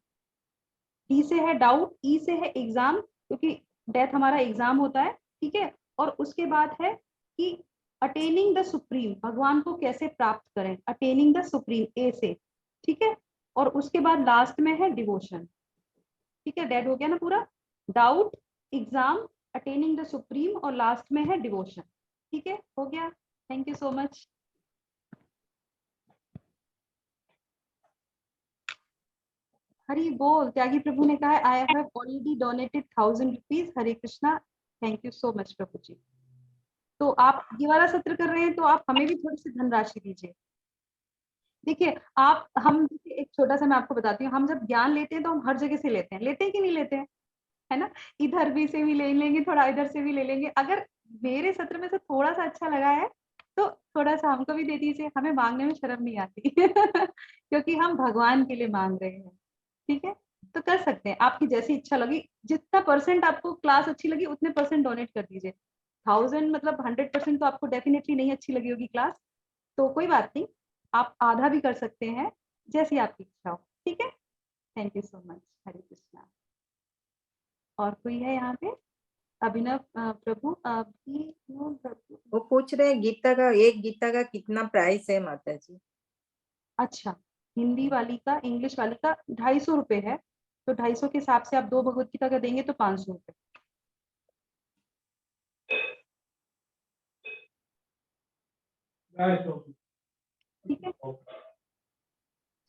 डी से है डाउट, ई से है एग्जाम, क्योंकि डेथ हमारा एग्जाम होता है, ठीक है। और उसके बाद है कि अटेनिंग द सुप्रीम, भगवान को कैसे प्राप्त करें, अटेनिंग द सुप्रीम, ए से, ठीक है। और उसके बाद लास्ट में है डिवोशन, ठीक है। डेड हो गया ना पूरा, doubt, exam, attaining the supreme, और लास्ट में है डिवोशन, ठीक है, हो गया। Thank you so much. Hari बोल। त्यागी प्रभु ने कहा है I have already donated 1000 rupees. हरे Krishna, thank you so much प्रभु जी। तो आप ये वाला सत्र कर रहे हैं, तो आप हमें भी थोड़ी सी धनराशि दीजिए। देखिए आप, हम एक छोटा सा मैं आपको बताती हूँ, हम जब ज्ञान लेते हैं तो हम हर जगह से लेते हैं कि नहीं लेते हैं, है ना। इधर भी से भी ले लेंगे, थोड़ा इधर से भी ले लेंगे। अगर मेरे सत्र में से थोड़ा सा अच्छा लगा है तो थोड़ा सा हमको भी दे दीजिए, हमें मांगने में शर्म नहीं आती क्योंकि हम भगवान के लिए मांग रहे हैं, ठीक है। तो कर सकते हैं, आपकी जैसी इच्छा लगी, जितना परसेंट आपको क्लास अच्छी लगी उतने परसेंट डोनेट कर दीजिए। 1000 मतलब 100% तो आपको डेफिनेटली नहीं अच्छी लगी होगी क्लास, तो कोई बात नहीं, आप आधा भी कर सकते हैं, जैसी आपकी इच्छा हो, ठीक है। Thank you so much. हरे कृष्णा। और कोई है यहाँ पे? अभिनव प्रभु, अभिनव प्रभु। वो पूछ रहे हैं गीता का, एक गीता का कितना प्राइस है माता जी? अच्छा, हिंदी वाली का, इंग्लिश वाली का 250 रुपए है। तो 250 के हिसाब से आप 2 भगवत गीता का देंगे तो 500 रुपए, ठीक है।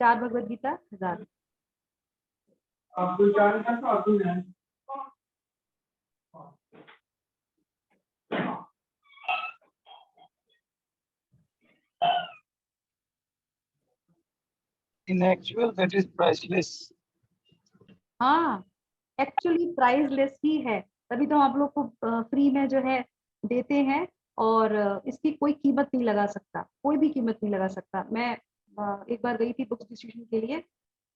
4 Bhagavad Gita 1000। In actual, that is priceless. हाँ, एक्चुअली प्राइसलेस ही है, तभी तो आप लोग को फ्री में जो है देते हैं। और इसकी कोई कीमत नहीं लगा सकता, कोई भी कीमत नहीं लगा सकता। मैं एक बार गई थी बुक्स डिस्ट्रीब्यूशन के लिए,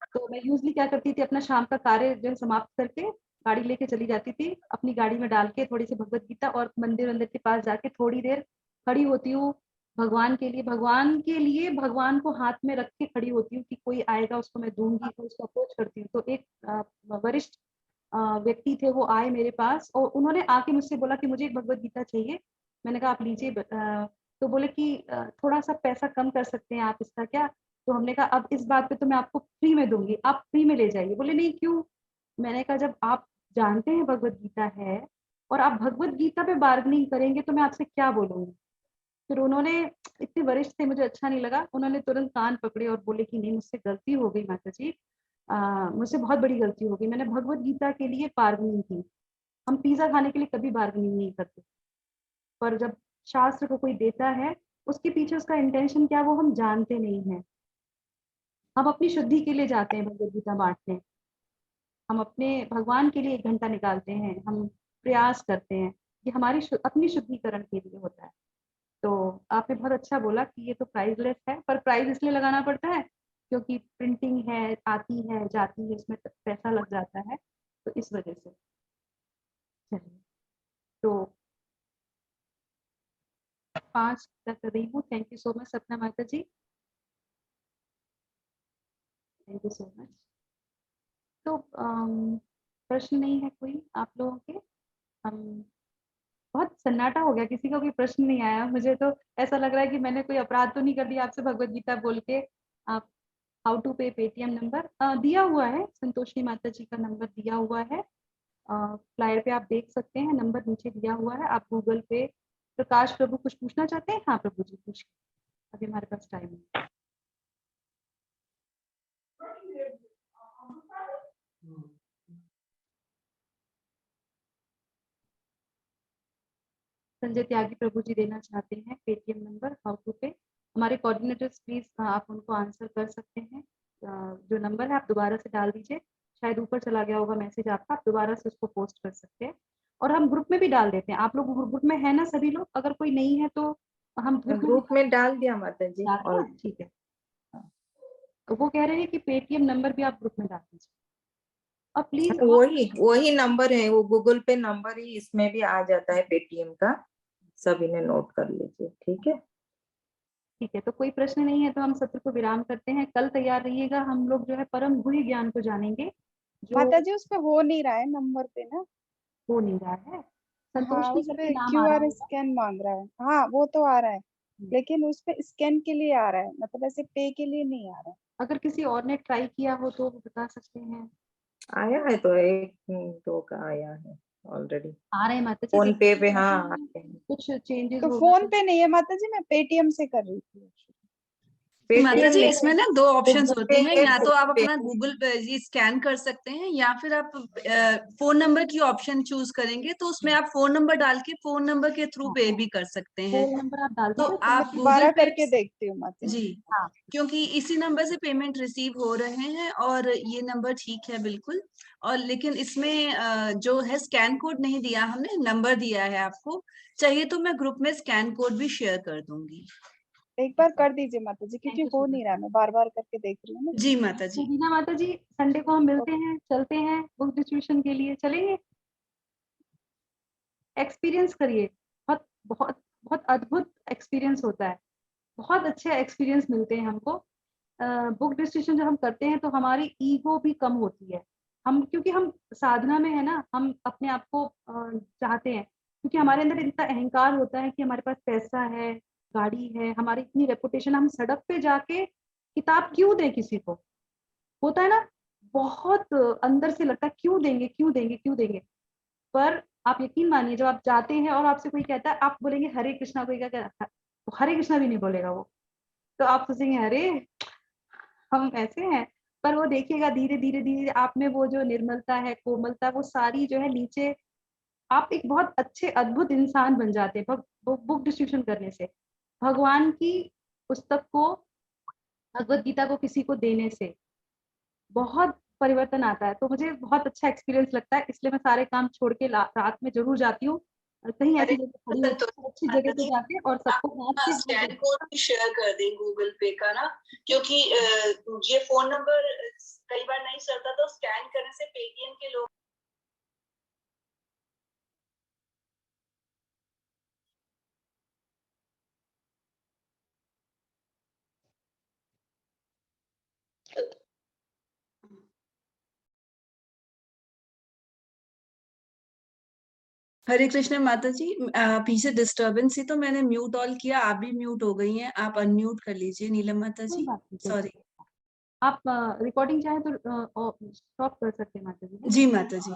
तो मैं यूजली क्या करती थी, अपना शाम का कार्य जो है समाप्त करके गाड़ी लेके चली जाती थी, अपनी गाड़ी में डाल के थोड़ी सी भगवत गीता, और मंदिर वंदिर के पास जाके थोड़ी देर खड़ी होती हूँ भगवान के लिए, भगवान को हाथ में रख के खड़ी होती हूँ कि कोई आएगा उसको मैं दूंगी, तो उसको अप्रोच करती हूँ। तो एक वरिष्ठ व्यक्ति थे, वो आए मेरे पास और उन्होंने आके मुझसे बोला कि मुझे एक भगवत गीता चाहिए। मैंने कहा आप लीजिए। तो बोले कि थोड़ा सा पैसा कम कर सकते हैं आप इसका क्या? तो हमने कहा अब इस बात पे तो मैं आपको फ्री में दूंगी, आप फ्री में ले जाइए। बोले नहीं, क्यों? मैंने कहा जब आप जानते हैं भगवत गीता है और आप भगवत गीता पे बार्गेनिंग करेंगे तो मैं आपसे क्या बोलूंगी। फिर उन्होंने, इतने वरिष्ठ थे, मुझे अच्छा नहीं लगा, उन्होंने तुरंत कान पकड़े और बोले कि नहीं, मुझसे गलती हो गई माता जी, मुझसे बहुत बड़ी गलती हो गई, मैंने भगवत गीता के लिए बार्गेनिंग की। हम पिज्जा खाने के लिए कभी बार्गेनिंग नहीं करते, पर जब शास्त्र को कोई देता है उसके पीछे उसका इंटेंशन क्या वो हम जानते नहीं है। हम अपनी शुद्धि के लिए जाते हैं भगवत गीता बांटने, हम अपने भगवान के लिए 1 घंटा निकालते हैं, हम प्रयास करते हैं, ये हमारी अपनी शुद्धिकरण के लिए होता है। तो आपने बहुत अच्छा बोला कि ये तो प्राइसलेस है, पर प्राइस इसलिए लगाना पड़ता है क्योंकि प्रिंटिंग है, आती है जाती है, इसमें पैसा लग जाता है, तो इस वजह से। चलिए, तो 5 कर रही हूँ। थैंक यू सो मच सपना माता जी, थैंक यू सो मच। तो प्रश्न नहीं है कोई आप लोगों के? हम बहुत सन्नाटा हो गया, किसी का कोई प्रश्न नहीं आया। मुझे तो ऐसा लग रहा है कि मैंने कोई अपराध तो नहीं कर दिया आपसे भगवत गीता बोल के। आप हाउ टू पे पेटीएम नंबर दिया हुआ है, संतोषी माता जी का नंबर दिया हुआ है, फ्लायर पे आप देख सकते हैं, नंबर नीचे दिया हुआ है। आप गूगल पे प्रकाश प्रभु कुछ पूछना चाहते हैं? हाँ प्रभु जी पूछ, अभी हमारे पास टाइम है। संजय त्यागी प्रभु जी देना चाहते हैं पेटीएम नंबर हाउ टू पे। हमारे कोऑर्डिनेटर्स प्लीज आप उनको आंसर कर सकते हैं। जो नंबर है आप दोबारा से डाल दीजिए, शायद ऊपर चला गया होगा मैसेज आपका, आप दोबारा से उसको पोस्ट कर सकते हैं। और हम ग्रुप में भी डाल देते हैं, आप लोग ग्रुप में है ना सभी लोग? अगर कोई नहीं है तो हम ग्रुप में डाल दिया माता जी। और ठीक है, तो वो कह रहे हैं कि पेटीएम नंबर भी आप ग्रुप में डाल दीजिए। और प्लीज वही नंबर है, वो गूगल पे नंबर ही इसमें भी आ जाता है पेटीएम का, सभी ने नोट कर लीजिए। ठीक है, ठीक है, तो कोई प्रश्न नहीं है तो हम सत्र को विराम करते हैं। कल तैयार रहिएगा, हम लोग जो है परम गुह्य ज्ञान को जानेंगे। जो माता जी उस पे हो नहीं रहा है नंबर पे ना, हो नहीं रहा है, हाँ संतोषी उस करके पे नाम आ रहा क्यूआर होगा। स्कैन मांग रहा है। हाँ वो तो आ रहा है, लेकिन उस पे स्कैन के लिए आ रहा है, मतलब ऐसे पे के लिए नहीं आ रहा है। अगर किसी और ने ट्राई किया हो तो बता सकते हैं। आया है तो एक दो का आया है ऑलरेडी आ रहे हैं माता जी, फोन पे देखिए हाँ आते हैं। कुछ चेंजेस तो हो फोन पे नहीं है माता जी, मैं पेटीएम से कर रही थी। माता पेटीएम जी नहीं, इसमें ना दो ऑप्शंस गूगल होते पे हैं, है, या तो आप पे अपना गूगल पे ये स्कैन कर सकते हैं, या फिर आप फोन नंबर की ऑप्शन चूज करेंगे तो उसमें आप फोन नंबर डाल के फोन नंबर के थ्रू पे भी कर सकते हैं। फोन नंबर आप डाल तो दीजिए, मैं आप दोबारा गूगल पे करके देखती हूँ माता जी। जी, हाँ क्योंकि इसी नंबर से पेमेंट रिसीव हो रहे हैं और ये नंबर ठीक है बिल्कुल। और लेकिन इसमें जो है स्कैन कोड नहीं दिया हमने, नंबर दिया है आपको। चाहिए तो मैं ग्रुप में स्कैन कोड भी शेयर कर दूंगी। एक बार कर दीजिए माता जी, क्योंकि थैंक यू हो सो नहीं मच। रहा है, मैं बार बार करके देख रही हूँ ना। जी माता जी। तो रीना माता जी संडे को हम मिलते हैं, चलते हैं बुक डिस्ट्रीब्यूशन के लिए, चलेंगे? एक्सपीरियंस करिए, बहुत बहुत बहुत अद्भुत एक्सपीरियंस होता है, बहुत अच्छे एक्सपीरियंस मिलते हैं हमको। बुक डिस्ट्रीब्यूशन जब हम करते हैं तो हमारी ईगो भी कम होती है। हम क्योंकि हम साधना में है ना, हम अपने आप को चाहते हैं, क्योंकि हमारे अंदर इतना अहंकार होता है कि हमारे पास पैसा है, गाड़ी है, हमारी इतनी रेपुटेशन, हम सड़क पे जाके किताब क्यों दें किसी को, होता है ना, बहुत अंदर से लगता है क्यों देंगे क्यों देंगे क्यों देंगे। पर आप यकीन मानिए जब आप जाते हैं और आपसे कोई कहता है, आप बोलेंगे हरे कृष्णा, कोई क्या कहता है, हरे कृष्णा भी नहीं बोलेगा वो, तो आप सोचेंगे अरे हम ऐसे हैं। पर वो देखिएगा धीरे धीरे धीरे आप में वो जो निर्मलता है, कोमलता, वो सारी जो है नीचे, आप एक बहुत अच्छे अद्भुत इंसान बन जाते हैं बुक डिस्ट्रीब्यूशन करने से। भगवान की पुस्तक को, भगवत गीता को किसी को देने से बहुत परिवर्तन आता है। तो मुझे बहुत अच्छा एक्सपीरियंस लगता है, इसलिए मैं सारे काम छोड़ के रात में जरूर जाती हूँ, कहीं ऐसी जगह खड़ी होती हूँ, अच्छी जगह पे जाके, और सबको हाथ से स्कैन कोड भी शेयर कर दें गूगल पे का ना, क्योंकि ये फोन नंबर कई बार नहीं चलता, तो स्कैन करने से पेटीएम के लोग हरे कृष्ण माता जी। पीछे डिस्टरबेंस थी तो मैंने म्यूट ऑल किया, आप भी म्यूट हो गई हैं, आप अनम्यूट कर लीजिए नीलम माता कोई जी। बात नहीं, सॉरी। आप रिकॉर्डिंग चाहें तो स्टॉप कर सकते हैं माता जी। जी माता जी।